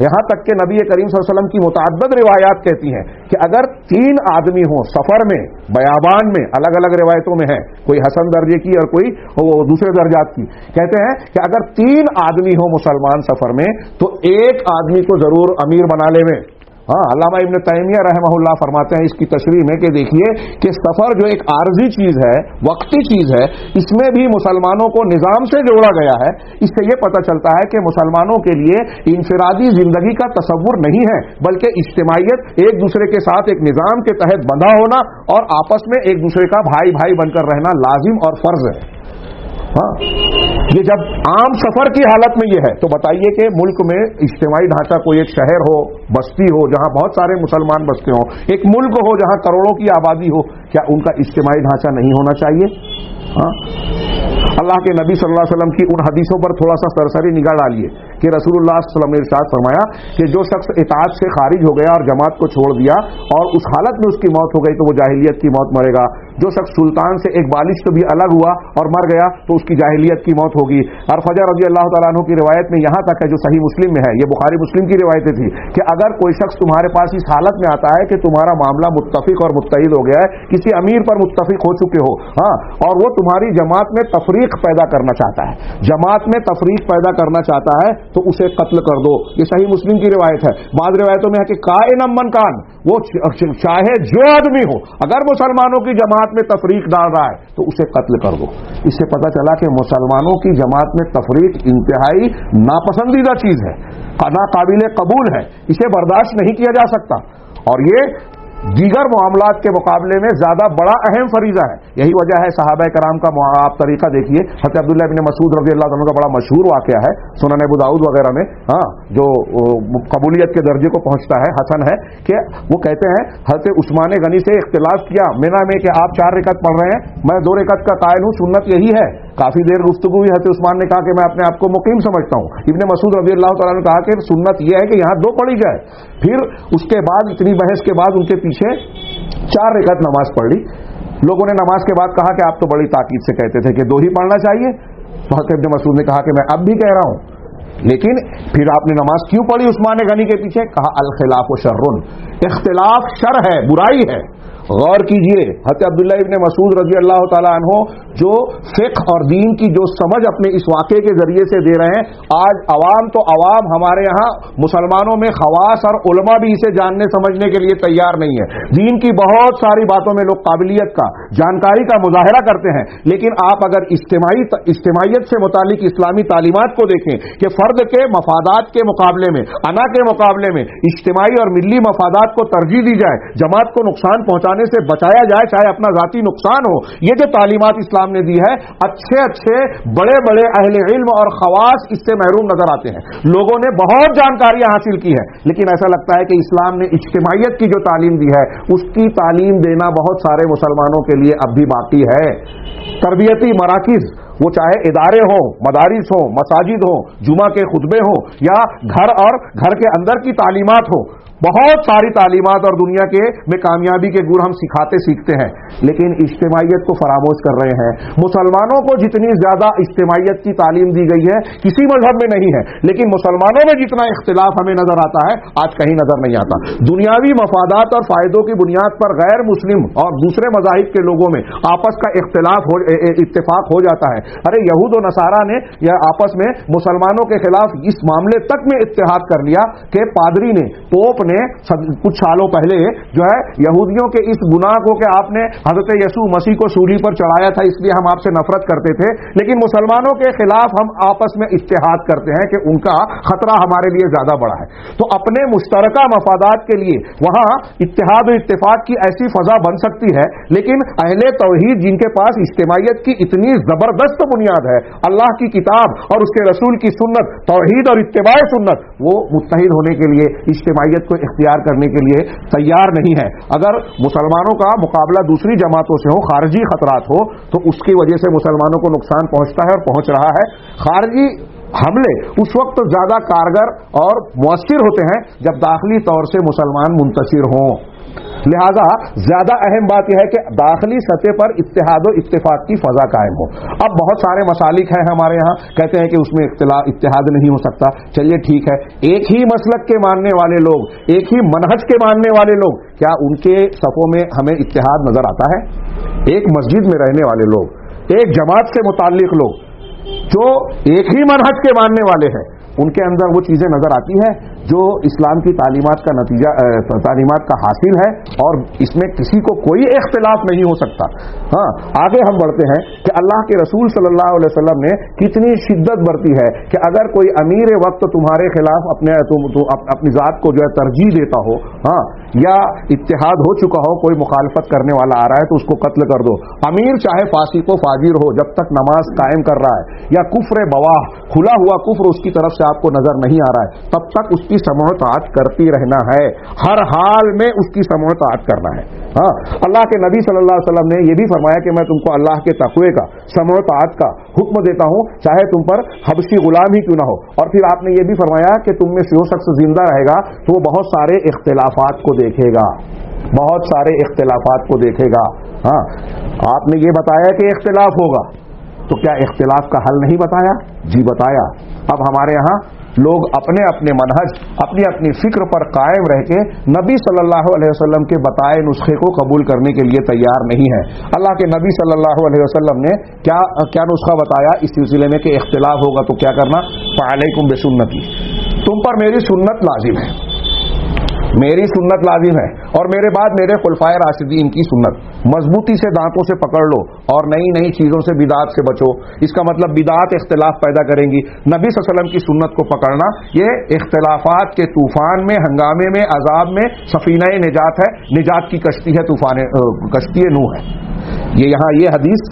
یہاں تک کہ نبی کریم صلی اللہ علیہ وسلم کی متعدد روایات کہتی ہیں کہ اگر 3 آدمی ہوں سفر میں بیابان میں، الگ الگ روایتوں میں ہے، کوئی حسن درجے کی اور کوئی دوسرے درجات کی، کہتے ہیں کہ اگر 3 آدمی ہوں مسلمان سفر میں تو ایک آدمی کو ضرور امیر بنا لے میں۔ ہاں، علامہ ابن تیمیہ رحمہ اللہ فرماتے ہیں اس کی تشریح میں کہ دیکھیے کہ سفر جو ایک عارضی چیز ہے، وقتی چیز ہے، اس میں بھی مسلمانوں کو نظام سے جوڑا گیا ہے۔ اس سے یہ پتہ چلتا ہے کہ مسلمانوں کے لیے انفرادی زندگی کا تصور نہیں ہے، بلکہ اجتماعیت، ایک دوسرے کے ساتھ ایک نظام کے تحت بندھا ہونا اور آپس میں ایک دوسرے کا بھائی بھائی بن کر رہنا لازم اور فرض ہے۔ ہاں، یہ جب عام سفر کی حالت میں یہ ہے تو بتائیے کہ ملک میں اجتماعی ڈھانچہ، کوئی ایک شہر ہو، بستی ہو جہاں بہت سارے مسلمان بستے ہوں، ایک ملک ہو جہاں کروڑوں کی آبادی ہو، کیا ان کا اجتماعی ڈھانچہ نہیں ہونا چاہیے؟ ہاں، اللہ کے نبی صلی اللہ علیہ وسلم کی ان حدیثوں پر تھوڑا سا سرسری نگاہ ڈالیے کہ رسول اللہ صلی اللہ علیہ وسلم نے ارشاد فرمایا کہ جو شخص اطاعت سے خارج ہو گیا اور جماعت کو چھوڑ دیا اور اس حالت میں اس کی موت ہو گئی تو وہ جاہلیت کی موت مرے گا۔ جو شخص سلطان سے ایک بالش سے بھی الگ ہوا اور مر گیا تو اس کی جاہلیت کی موت ہوگی۔ اور فجر رضی اللہ تعالیٰ عنہ کی روایت میں یہاں تک ہے، جو صحیح مسلم میں ہے، یہ بخاری مسلم کی روایتیں تھی، کہ اگر کوئی شخص تمہارے پاس اس حالت میں آتا ہے کہ تمہارا معاملہ متفق اور متحد ہو گیا ہے، کسی امیر پر متفق ہو چکے ہو، ہاں، اور وہ تمہاری جماعت میں تفریق پیدا کرنا چاہتا ہے، جماعت میں تفریق پیدا کرنا چاہتا ہے تو اسے قتل کر دو۔ یہ صحیح مسلم کی روایت ہے۔ بعض روایتوں میں ہے کہ کائن من کان، وہ چاہے جو آدمی ہو، اگر مسلمانوں کی جماعت میں تفریق ڈال رہا ہے تو اسے قتل کر دو۔ اس سے پتہ چلا کہ مسلمانوں کی جماعت میں تفریق انتہائی ناپسندیدہ چیز ہے، ناقابل قبول ہے، اسے برداشت نہیں کیا جا سکتا، اور یہ دیگر معاملات کے مقابلے میں زیادہ بڑا اہم فریضہ ہے۔ یہی وجہ ہے صحابہ کرام کا آپ طریقہ دیکھیے، حضرت عبداللہ ابن مسعود رضی اللہ عنہ کا بڑا مشہور واقعہ ہے سنن ابو داؤد وغیرہ میں، ہاں، جو قبولیت کے درجے کو پہنچتا ہے، حسن ہے، کہ وہ کہتے ہیں حضرت عثمان غنی سے اختلاف کیا مینا میں کہ آپ 4 رکعت پڑھ رہے ہیں، میں 2 رکعت کا قائل ہوں، سنت یہی ہے۔ کافی دیر گفتگو ہوئی، حضرت عثمان نے کہا کہ میں اپنے آپ کو مقیم سمجھتا ہوں۔ ابن مسعود رضی اللہ تعالیٰ نے کہا کہ سنت یہ ہے کہ یہاں 2 پڑھی جائے۔ پھر اس کے بعد اتنی بحث کے بعد ان کے پیچھے 4 رکعت نماز پڑھ لی۔ لوگوں نے نماز کے بعد کہا کہ آپ تو بڑی تاکید سے کہتے تھے کہ 2 ہی پڑھنا چاہیے۔ تو حضرت ابن مسعود نے کہا کہ میں اب بھی کہہ رہا ہوں، لیکن پھر آپ نے نماز کیوں پڑھی عثمان غنی کے پیچھے؟ کہا الخلاف شرٌ، اختلاف شر ہے، برائی ہے۔ غور کیجئے، حضرت عبداللہ ابن مسعود رضی اللہ تعالیٰ عنہ جو فقہ اور دین کی جو سمجھ اپنے اس واقعے کے ذریعے سے دے رہے ہیں، آج عوام تو عوام، ہمارے یہاں مسلمانوں میں خواص اور علماء بھی اسے جاننے سمجھنے کے لیے تیار نہیں ہے۔ دین کی بہت ساری باتوں میں لوگ قابلیت کا، جانکاری کا مظاہرہ کرتے ہیں، لیکن آپ اگر اجتماعیت سے متعلق اسلامی تعلیمات کو دیکھیں کہ فرد کے مفادات کے مقابلے میں، انا کے مقابلے میں اجتماعی اور ملی مفادات کو ترجیح دی جائے، جماعت کو نقصان پہنچانے سے بچایا جائے، چاہے اپنا ذاتی نقصان ہو، یہ جو تعلیمات اسلام نے دی ہے، اچھے بڑے بڑے اہل علم اور خواص اس سے محروم نظر آتے ہیں۔ لوگوں نے بہت جانکاریاں حاصل کی ہیں، لیکن ایسا لگتا ہے کہ اسلام نے اجتماعیت کی جو تعلیم دی ہے اس کی تعلیم دینا بہت سارے مسلمانوں کے لیے اب بھی باقی ہے۔ تربیتی مراکز، وہ چاہے ادارے ہوں، مدارس ہوں، مساجد ہوں، جمعہ کے خطبے ہوں، یا گھر اور گھر کے اندر کی تعلیمات ہوں، بہت ساری تعلیمات اور دنیا کے میں کامیابی کے گر ہم سیکھتے ہیں، لیکن اجتماعیت کو فراموش کر رہے ہیں۔ مسلمانوں کو جتنی زیادہ اجتماعیت کی تعلیم دی گئی ہے کسی مذہب میں نہیں ہے، لیکن مسلمانوں میں جتنا اختلاف ہمیں نظر آتا ہے آج کہیں نظر نہیں آتا۔ دنیاوی مفادات اور فائدوں کی بنیاد پر غیر مسلم اور دوسرے مذاہب کے لوگوں میں آپس کا اتفاق ہو جاتا ہے۔ ارے یہود و نصارہ نے یا آپس میں مسلمانوں کے خلاف اس معاملے تک میں اتحاد کر لیا کہ پادری نے، پوپ نے کچھ سالوں پہلے جو ہے یہودیوں کے اس گناہ کو کہ آپ نے حضرت یسوع مسیح کو سولی پر چڑھایا تھا اس لیے ہم آپ سے نفرت کرتے تھے، لیکن مسلمانوں کے خلاف ہم آپس میں اتحاد کرتے ہیں کہ ان کا خطرہ ہمارے لیے زیادہ بڑا ہے۔ تو اپنے مشترکہ مفادات کے لیے وہاں اتحاد و اتفاق کی ایسی فضا بن سکتی ہے، لیکن اہل توحید جن کے پاس اجتماعیت کی اتنی زبردست بنیاد ہے، اللہ کی کتاب اور اس کے رسول کی سنت، توحید اور اتباع سنت، وہ متحد ہونے کے لیے اجتماعیت کو اختیار کرنے کے لیے تیار نہیں ہے۔ اگر مسلمانوں کا مقابلہ دوسری جماعتوں سے ہو، خارجی خطرات ہو، تو اس کی وجہ سے مسلمانوں کو نقصان پہنچتا ہے اور پہنچ رہا ہے۔ خارجی حملے اس وقت زیادہ کارگر اور مؤثر ہوتے ہیں جب داخلی طور سے مسلمان منتصر ہوں۔ لہذا زیادہ اہم بات یہ ہے کہ داخلی سطح پر اتحاد و اتفاق کی فضا قائم ہو. اب بہت سارے مسالک ہیں ہمارے یہاں، کہتے ہیں کہ اس میں اتحاد نہیں ہو سکتا. چلیے ٹھیک ہے، ایک ہی مسلک کے ماننے والے لوگ، ایک ہی منہج کے ماننے والے لوگ، کیا ان کے صفوں میں ہمیں اتحاد نظر آتا ہے؟ ایک مسجد میں رہنے والے لوگ، ایک جماعت سے متعلق لوگ جو ایک ہی منہج کے ماننے والے ہیں، ان کے اندر وہ چیزیں نظر آتی ہیں جو اسلام کی تعلیمات کا نتیجہ تعلیمات کا حاصل ہے، اور اس میں کسی کو کوئی اختلاف نہیں ہو سکتا. ہاں، آگے ہم بڑھتے ہیں کہ اللہ کے رسول صلی اللہ علیہ وسلم نے کتنی شدت برتی ہے کہ اگر کوئی امیر وقت تمہارے خلاف اپنی ذات کو جو ہے ترجیح دیتا ہو، ہاں، یا اتحاد ہو چکا ہو، کوئی مخالفت کرنے والا آ رہا ہے تو اس کو قتل کر دو. امیر چاہے فاسق و فاجر ہو، جب تک نماز قائم کر رہا ہے یا کفر بواہ، کھلا ہوا کفر اس کی طرف سے آپ کو نظر نہیں آ رہا ہے، تب تک اس کی سمع و طاعت کرتی رہنا ہے. ہر حال میں اس کی سمع و طاعت کرنا ہے. ہاں، اللہ کے نبی صلی اللہ علیہ وسلم نے یہ بھی فرمایا کہ میں تم کو اللہ کے تقوی کا، سمع و طاعت کا حکم دیتا ہوں، چاہے تم پر حبشی غلام ہی کیوں نہ ہو. اور پھر آپ نے یہ بھی فرمایا کہ تم میں سے جو شخص زندہ رہے گا تو وہ بہت سارے اختلافات کو دیکھے گا، بہت سارے اختلافات کو دیکھے گا. ہاں، آپ نے یہ بتایا کہ اختلاف ہوگا، تو کیا اختلاف کا حل نہیں بتایا؟ جی بتایا. اب ہمارے یہاں لوگ اپنے اپنے منہج، اپنی اپنی فکر پر قائم رہ کے نبی صلی اللہ علیہ وسلم کے بتائے نسخے کو قبول کرنے کے لیے تیار نہیں ہے. اللہ کے نبی صلی اللہ علیہ وسلم نے کیا نسخہ بتایا اس سلسلے میں کہ اختلاف ہوگا تو کیا کرنا؟ فعلیکم بسنتی، تم پر میری سنت لازم ہے، میری سنت لازم ہے، اور میرے بعد میرے خلفائے راشدین کی سنت. مضبوطی سے دانتوں سے پکڑ لو اور نئی نئی چیزوں سے، بدعات سے بچو. اس کا مطلب بدعات اختلاف پیدا کریں گی. نبی صلی اللہ علیہ وسلم کی سنت کو پکڑنا یہ اختلافات کے طوفان میں، ہنگامے میں، عذاب میں سفینہ نجات ہے، نجات کی کشتی ہے، کشتی نوح ہے. یہ یہاں یہ حدیث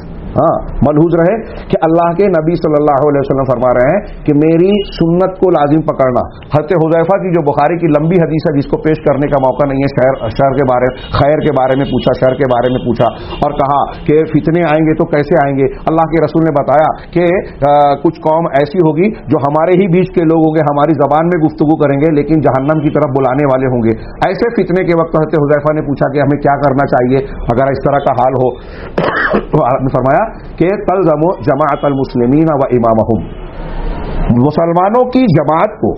ملحوظ رہے کہ اللہ کے نبی صلی اللہ علیہ وسلم فرما رہے ہیں کہ میری سنت کو لازم پکڑنا. حضرت حذیفہ کی جو بخاری کی لمبی حدیث ہے جس کو پیش کرنے کا موقع نہیں ہے، شر کے بارے، خیر کے بارے میں پوچھا، شر کے بارے میں پوچھا، اور کہا کہ فتنے آئیں گے تو کیسے آئیں گے. اللہ کے رسول نے بتایا کہ کچھ قوم ایسی ہوگی جو ہمارے ہی بیچ کے لوگ ہوں گے، ہماری زبان میں گفتگو کریں گے لیکن جہنم کی طرف بلانے والے ہوں گے. ایسے فتنے کے وقت حضرت حذیفہ نے پوچھا کہ ہمیں کیا کرنا چاہیے اگر اس طرح کا حال ہو. تو آپ نے فرمایا کہ تلزموا جماعت المسلمین و امامہم، مسلمانوں کی جماعت کو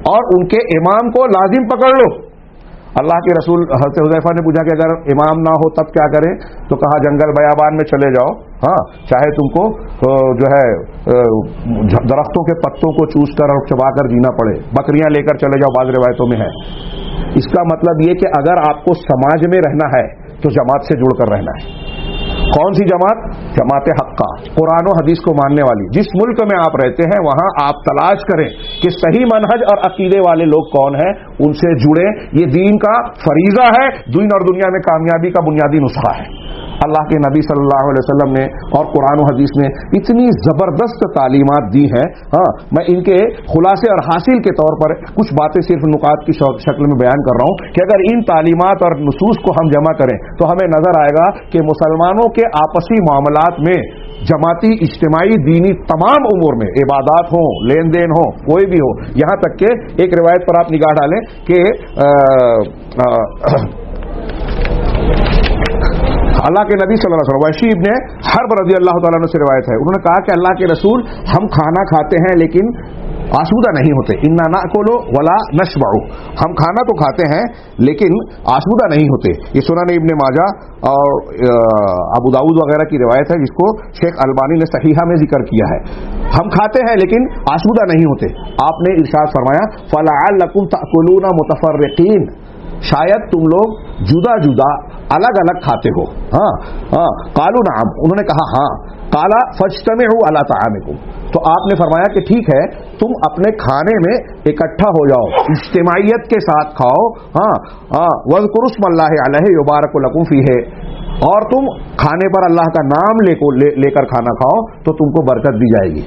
اور ان کے امام کو لازم پکڑ لو. اللہ کے رسول حضرت حذیفہ نے پوچھا کہ اگر امام نہ ہو تب کیا کریں؟ تو کہا جنگل بیابان میں چلے جاؤ، ہاں، چاہے تم کو جو ہے درختوں کے پتوں کو چوس کر اور چبا کر جینا پڑے، بکریاں لے کر چلے جاؤ، بعض روایتوں میں ہے. اس کا مطلب یہ کہ اگر آپ کو سماج میں رہنا ہے تو جماعت سے جڑ کر رہنا ہے. کون سی جماعت؟ جماعت حقہ، قرآن و حدیث کو ماننے والی. جس ملک میں آپ رہتے ہیں وہاں آپ تلاش کریں کہ صحیح منہج اور عقیدے والے لوگ کون ہیں، ان سے جڑیں. یہ دین کا فریضہ ہے، دین اور دنیا میں کامیابی کا بنیادی نسخہ ہے. اللہ کے نبی صلی اللہ علیہ وسلم نے اور قرآن و حدیث نے اتنی زبردست تعلیمات دی ہیں. ہاں، میں ان کے خلاصے اور حاصل کے طور پر کچھ باتیں صرف نکات کی شکل میں بیان کر رہا ہوں کہ اگر ان تعلیمات اور نصوص کو ہم جمع کریں تو ہمیں نظر آئے گا کہ مسلمانوں کے آپسی معاملات میں، جماعتی، اجتماعی، دینی تمام امور میں، عبادات ہوں، لین دین ہو، کوئی بھی ہو، یہاں تک کہ ایک روایت پر آپ نگاہ ڈالیں کہ اللہ کے نبی صلی اللہ علیہ وسلم، وحشی ابن حرب رضی اللہ تعالیٰ عنہ سے روایت ہے، انہوں نے کہا کہ اللہ کے رسول، ہم کھانا کھاتے ہیں لیکن آسودہ نہیں ہوتے. انا ناکل ولا نشبع، ہم کھانا تو کھاتے ہیں لیکن آسودہ نہیں ہوتے. یہ سنن ابن ماجہ اور ابو داؤد وغیرہ کی روایت ہے جس کو شیخ البانی نے صحیحہ میں ذکر کیا ہے. ہم کھاتے ہیں لیکن آسودہ نہیں ہوتے. آپ نے ارشاد فرمایا فلعلکم تأکلون متفرقین، شاید تم لوگ جدا جدا، الگ الگ کھاتے ہو. ہاں، قالوا نعم، انہوں نے کہا ہاں. قال فاجتمعوا علی طعامکم، تو آپ نے فرمایا کہ ٹھیک ہے تم اپنے کھانے میں اکٹھا ہو جاؤ، اجتماعیت کے ساتھ کھاؤ. ہاں، واذکروا اسم اللہ علیہ یبارک لکم فیہ، اور تم کھانے پر اللہ کا نام لے کر کھانا کھاؤ تو تم کو برکت دی جائے گی.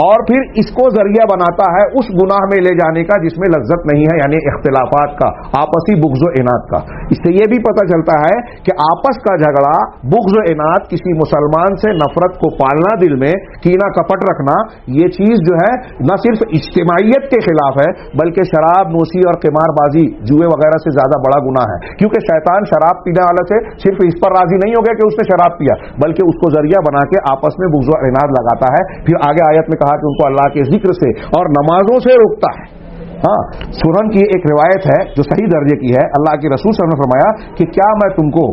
اور پھر اس کو ذریعہ بناتا ہے اس گناہ میں لے جانے کا جس میں لذت نہیں ہے، یعنی اختلافات کا، آپسی بغض و عناد کا۔ اس سے یہ بھی پتہ چلتا ہے کہ آپس کا جھگڑا، بغض و عناد، کسی مسلمان سے نفرت کو پالنا، دل میں کینہ کپٹ رکھنا، یہ چیز جو ہے نہ صرف اجتماعیت کے خلاف ہے بلکہ شراب نوشی اور قمار بازی، جوئے وغیرہ سے زیادہ بڑا گناہ ہے، کیونکہ شیطان شراب پینے والا سے صرف اس پر راضی نہیں ہو گیا کہ اس نے شراب پیا، بلکہ اس کو ذریعہ بنا کے آپس میں بغض و عناد لگاتا ہے۔ پھر آگے آیت میں کہا کہ ان کو اللہ کے ذکر سے اور نمازوں سے روکتا ہے۔ ہاں، سنن کی ایک روایت ہے جو صحیح درجے کی ہے، اللہ کے رسول صلی اللہ علیہ وسلم نے فرمایا کہ کیا میں تم کو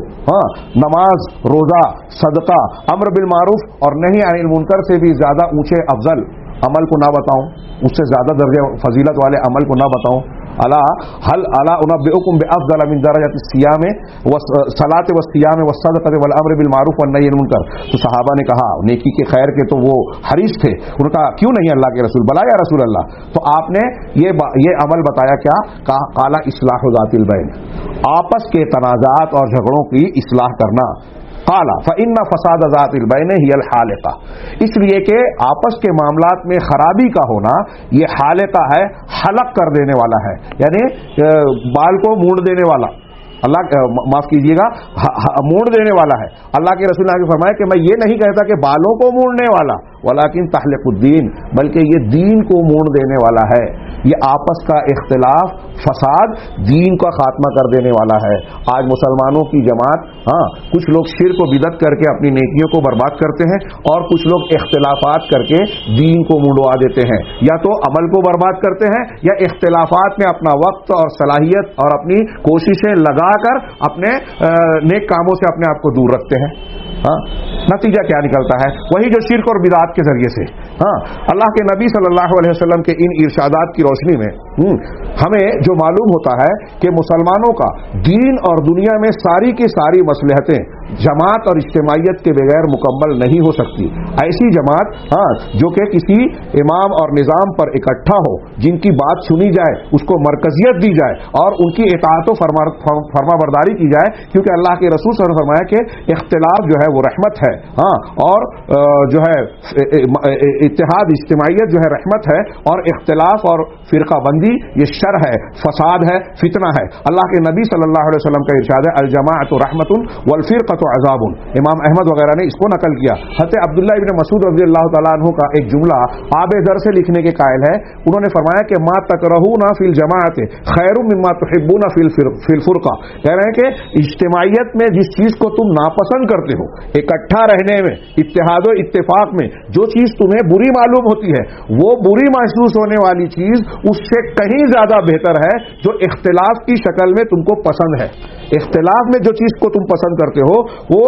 نماز، روزہ، صدقہ، امر بالمعروف اور نہی عن المنکر سے بھی زیادہ اونچے افضل عمل کو نہ بتاؤں، اس سے زیادہ درجے فضیلت والے عمل کو نہ بتاؤں؟ الا هل الا انبئكم بافضل من درجات الصيام والصلاه والصيام والصدقه والامر بالمعروف والنهي عن المنکر؟ تو صحابہ نے کہا، نیکی کے خیر کے تو وہ حریص تھے، انہوں نے کہا کیوں نہیں اللہ کے رسول، بلا یا رسول اللہ، تو آپ نے یہ عمل بتایا کیا؟ کہا قال اصلاح ذات البین، آپس کے تنازعات اور جھگڑوں کی اصلاح کرنا۔ قال فإن فساد ذات البین هی الحالقہ، اس لیے کہ آپس کے معاملات میں خرابی کا ہونا یہ حالقہ ہے، حلق کر دینے والا ہے، یعنی بال کو مونڈ دینے والا، اللہ معاف کیجیے گا، مونڈ دینے والا ہے۔ اللہ کے رسول نے فرمایا کہ میں یہ نہیں کہتا کہ بالوں کو مونڈنے والا، ولیکن تحلق الدین، بلکہ یہ دین کو مونڈ دینے والا ہے۔ یہ آپس کا اختلاف، فساد، دین کا خاتمہ کر دینے والا ہے۔ آج مسلمانوں کی جماعت، کچھ لوگ شرک و بدعت کر کے اپنی نیکیوں کو برباد کرتے ہیں، اور کچھ لوگ اختلافات کر کے دین کو منڈوا دیتے ہیں، یا تو عمل کو برباد کرتے ہیں یا اختلافات میں اپنا وقت اور صلاحیت اور اپنی کوششیں لگا کر اپنے نیک کاموں سے اپنے آپ کو دور رکھتے ہیں۔ نتیجہ کیا نکلتا ہے؟ وہی جو شرک اور بدعات کے ذریعے سے۔ اللہ کے نبی صلی اللہ علیہ وسلم کے ان ارشادات کی روشنی میں ہمیں جو معلوم ہوتا ہے کہ مسلمانوں کا دین اور دنیا میں ساری کی ساری مصلحتیں جماعت اور اجتماعیت کے بغیر مکمل نہیں ہو سکتی۔ ایسی جماعت جو کہ کسی امام اور نظام پر اکٹھا ہو، جن کی بات سنی جائے، اس کو مرکزیت دی جائے اور ان کی اطاعت و فرما برداری کی جائے، کیونکہ اللہ کے رسول صلی اللہ علیہ وسلم نے فرمایا کہ اختلاف جو ہے وہ رحمت ہے، اور جو ہے اتحاد، اجتماعیت جو ہے رحمت ہے، اور اختلاف اور فرقہ بندی یہ شر ہے، فساد ہے، فتنہ ہے۔ اللہ کے نبی صلی اللہ علیہ وسلم کا ارشاد ہے الجماعۃ رحمت والفرقۃ عذاب، امام احمد وغیرہ نے اس کو نقل کیا۔ حضرت عبداللہ ابن مسعود رضی اللہ تعالیٰ عنہ کا ایک جملہ آب ذر سے لکھنے کے قائل ہے، انہوں نے فرمایا کہ ما تکرہون فی الجماعۃ خیر مما تحبون فی الفرقہ، کہہ رہے ہیں کہ اجتماعیت میں جس چیز کو تم ناپسند کرتے ہو، اکٹھا رہنے میں، اتحاد و اتفاق میں جو چیز تمہیں بری معلوم ہوتی ہے، وہ بری محسوس ہونے والی چیز اس سے کہیں زیادہ بہتر ہے جو اختلاف کی شکل میں تم کو پسند ہے۔ اختلاف میں جو چیز کو تم پسند کرتے ہو وہ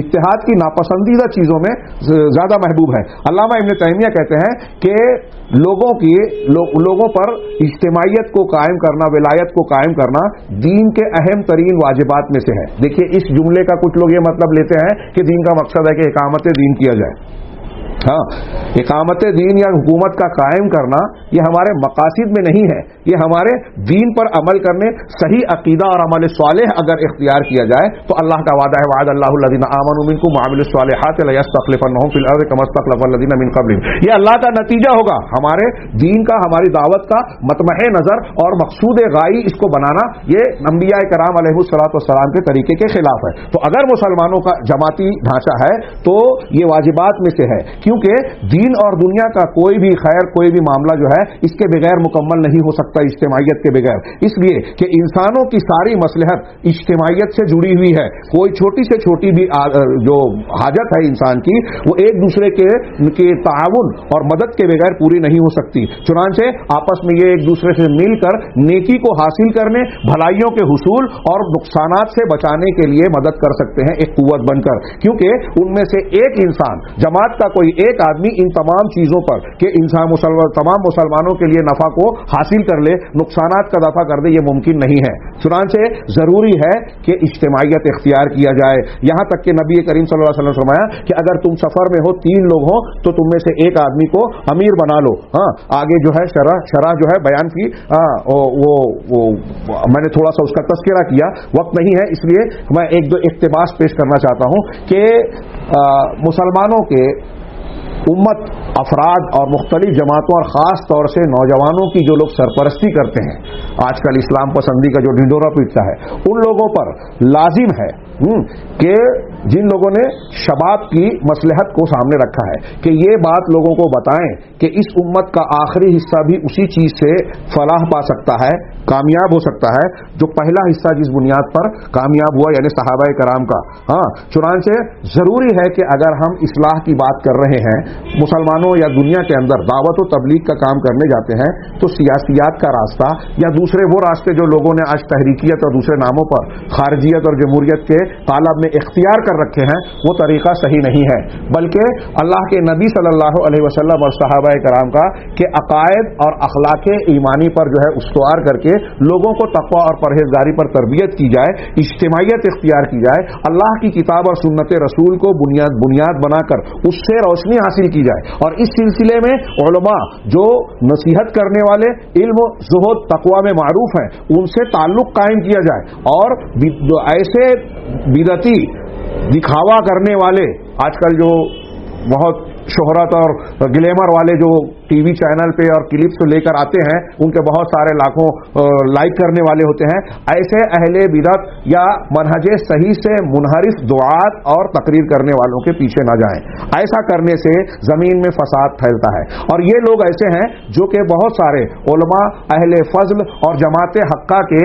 اتحاد کی ناپسندیدہ چیزوں میں زیادہ محبوب ہے۔ علامہ ابن تیمیہ کہتے ہیں کہ لوگوں پر اجتماعیت کو قائم کرنا، ولایت کو قائم کرنا دین کے اہم ترین واجبات میں سے ہے۔ دیکھیے اس جملے کا کچھ لوگ یہ مطلب لیتے ہیں کہ دین کا مقصد ہے کہ اقامت دین کیا جائے۔ اقامت دین یا حکومت کا قائم کرنا یہ ہمارے مقاصد میں نہیں ہے، یہ ہمارے دین پر عمل کرنے، صحیح عقیدہ اور عمل صالح اگر اختیار کیا جائے تو اللہ کا وعدہ ہے وعد اللہ الذین آمنوا منکم وعملوا الصالحات لیستخلفنہم فی الارض کما استخلف الذین من قبلہم، یہ اللہ کا نتیجہ ہوگا۔ ہمارے دین کا، ہماری دعوت کا مطمح نظر اور مقصود غائی اس کو بنانا یہ انبیاء کرام علیہ الصلوۃ والسلام کے طریقے کے خلاف ہے۔ تو اگر مسلمانوں کا جماعتی ڈھانچہ ہے تو یہ واجبات میں سے ہے، کیونکہ دین اور دنیا کا کوئی بھی خیر، کوئی بھی معاملہ جو ہے اس کے بغیر مکمل نہیں ہو سکتا اجتماعیت کے بغیر، اس لیے کہ انسانوں کی ساری مصلحت اجتماعیت سے جڑی ہوئی ہے۔ کوئی چھوٹی سے چھوٹی بھی جو حاجت ہے انسان کی وہ ایک دوسرے کے تعاون اور مدد کے بغیر پوری نہیں ہو سکتی۔ چنانچہ آپس میں یہ ایک دوسرے سے مل کر نیکی کو حاصل کرنے، بھلائیوں کے حصول اور نقصانات سے بچانے کے لیے مدد کر سکتے ہیں ایک قوت بن کر، کیونکہ ان میں سے ایک انسان، جماعت کا کوئی ایک آدمی ان تمام چیزوں پر کہ تمام مسلمانوں کے لیے نفع کو حاصل کر لے، نقصانات کا دفع کر دے، یہ ممکن نہیں ہے۔ چنانچہ ضروری ہے کہ اجتماعیت اختیار کیا جائے۔ یہاں تک کہ نبی کریم صلی اللہ علیہ وسلم نے فرمایا کہ اگر تم سفر میں ہو، 3 لوگ ہوں، تو تم میں سے ایک آدمی کو امیر بنا لو۔ آگے جو ہے شرح جو ہے بیان کی، وہ میں نے تھوڑا سا اس کا تذکرہ کیا، وقت نہیں ہے، اس لیے میں ایک دو اقتباس پیش کرنا چاہتا ہوں کہ مسلمانوں کے امت، افراد اور مختلف جماعتوں اور خاص طور سے نوجوانوں کی جو لوگ سرپرستی کرتے ہیں، آج کل اسلام پسندی کا جو ڈھنڈورا پیٹتا ہے، ان لوگوں پر لازم ہے کہ جن لوگوں نے شباب کی مصلحت کو سامنے رکھا ہے کہ یہ بات لوگوں کو بتائیں کہ اس امت کا آخری حصہ بھی اسی چیز سے فلاح پا سکتا ہے، کامیاب ہو سکتا ہے جو پہلا حصہ جس بنیاد پر کامیاب ہوا، یعنی صحابہ کرام کا۔ چنانچہ ضروری ہے کہ اگر ہم اصلاح کی بات کر رہے ہیں، مسلمانوں یا دنیا کے اندر دعوت و تبلیغ کا کام کرنے جاتے ہیں، تو سیاسیات کا راستہ یا دوسرے وہ راستے جو لوگوں نے آج تحریکیت اور دوسرے ناموں پر خارجیت اور جمہوریت کے قالب میں اختیار کر رکھے ہیں، وہ طریقہ صحیح نہیں ہے، بلکہ اللہ کے نبی صلی اللہ علیہ وسلم اور صحابہ کرام کا کہ عقائد اور اخلاق ایمانی پر جو ہے استوار کر کے لوگوں کو تقوی اور پرہیزگاری پر تربیت کی جائے، اجتماعیت اختیار کی جائے، اللہ کی کتاب اور سنت رسول کو بنیاد بنا کر اس سے روشنی حاصل کی جائے، اور اس سلسلے میں علماء جو نصیحت کرنے والے، علم و زہد تقوی میں معروف ہیں، ان سے تعلق قائم کیا جائے، اور ایسے بدعتی دکھاوا کرنے والے، آج کل جو بہت شہرت اور گلیمر والے جو ٹی وی چینل پہ اور کلپس لے کر آتے ہیں، ان کے بہت سارے لاکھوں لائک کرنے والے ہوتے ہیں، ایسے اہل بدعت یا منہج صحیح سے منحرف دعات اور تقریر کرنے والوں کے پیچھے نہ جائیں۔ ایسا کرنے سے زمین میں فساد پھیلتا ہے، اور یہ لوگ ایسے ہیں جو کہ بہت سارے علماء، اہل فضل اور جماعت حقہ کے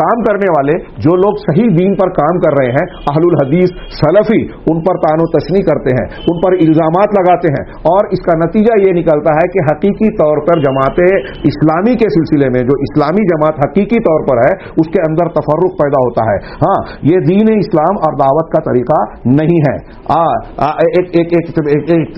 کام کرنے والے جو لوگ صحیح دین پر کام کر رہے ہیں، اہل الحدیث سلفی، ان پر طعن و تشنیع کرتے ہیں، ان پر الزامات لگاتے ہیں، اور اس کا نتیجہ یہ نکلتا ہے کہ حقیقی طور پر جماعت اسلامی کے سلسلے میں جو اسلامی جماعت حقیقی طور پر ہے، اس کے اندر تفرق پیدا ہوتا ہے۔ یہ دین اسلام اور دعوت کا طریقہ نہیں ہے۔ ایک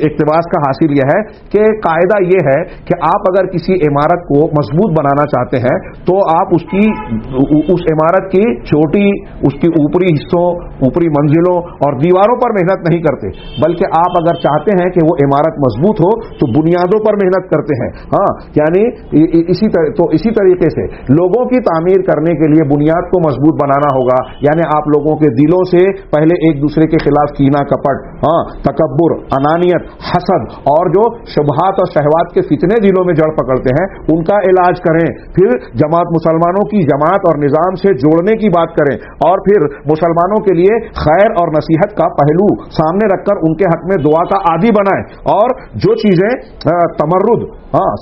اقتباس کا حاصل یہ ہے کہ قاعدہ یہ ہے کہ آپ اگر کسی عمارت کو مضبوط بنانا چاہتے ہیں تو آپ اس عمارت کی چوٹی، اس کی اوپری حصوں، اوپری منزلوں اور دیواروں پر محنت نہیں کرتے، بلکہ آپ اگر چاہتے ہیں کہ وہ عمارت مضبوط ہو تو بنیادوں پر محنت کرتے ہیں۔ یعنی اسی طریقے سے لوگوں کی تعمیر کرنے کے لیے بنیاد کو مضبوط بنانا ہوگا، یعنی آپ لوگوں کے دلوں سے پہلے ایک دوسرے کے خلاف کینہ کپٹ، تکبر، انانیت، حسد اور جو شبہات اور شہوات کے فتنے دلوں میں جڑ پکڑتے ہیں، ان کا علاج کریں، پھر مسلمانوں کی جماعت اور نظام سے جوڑنے کی بات کریں، اور پھر مسلمانوں کے لیے خیر اور نصیحت کا پہلو سامنے رکھ کر ان کے حق میں دعا کا عادی بنائیں، اور جو چیزیں تمرد،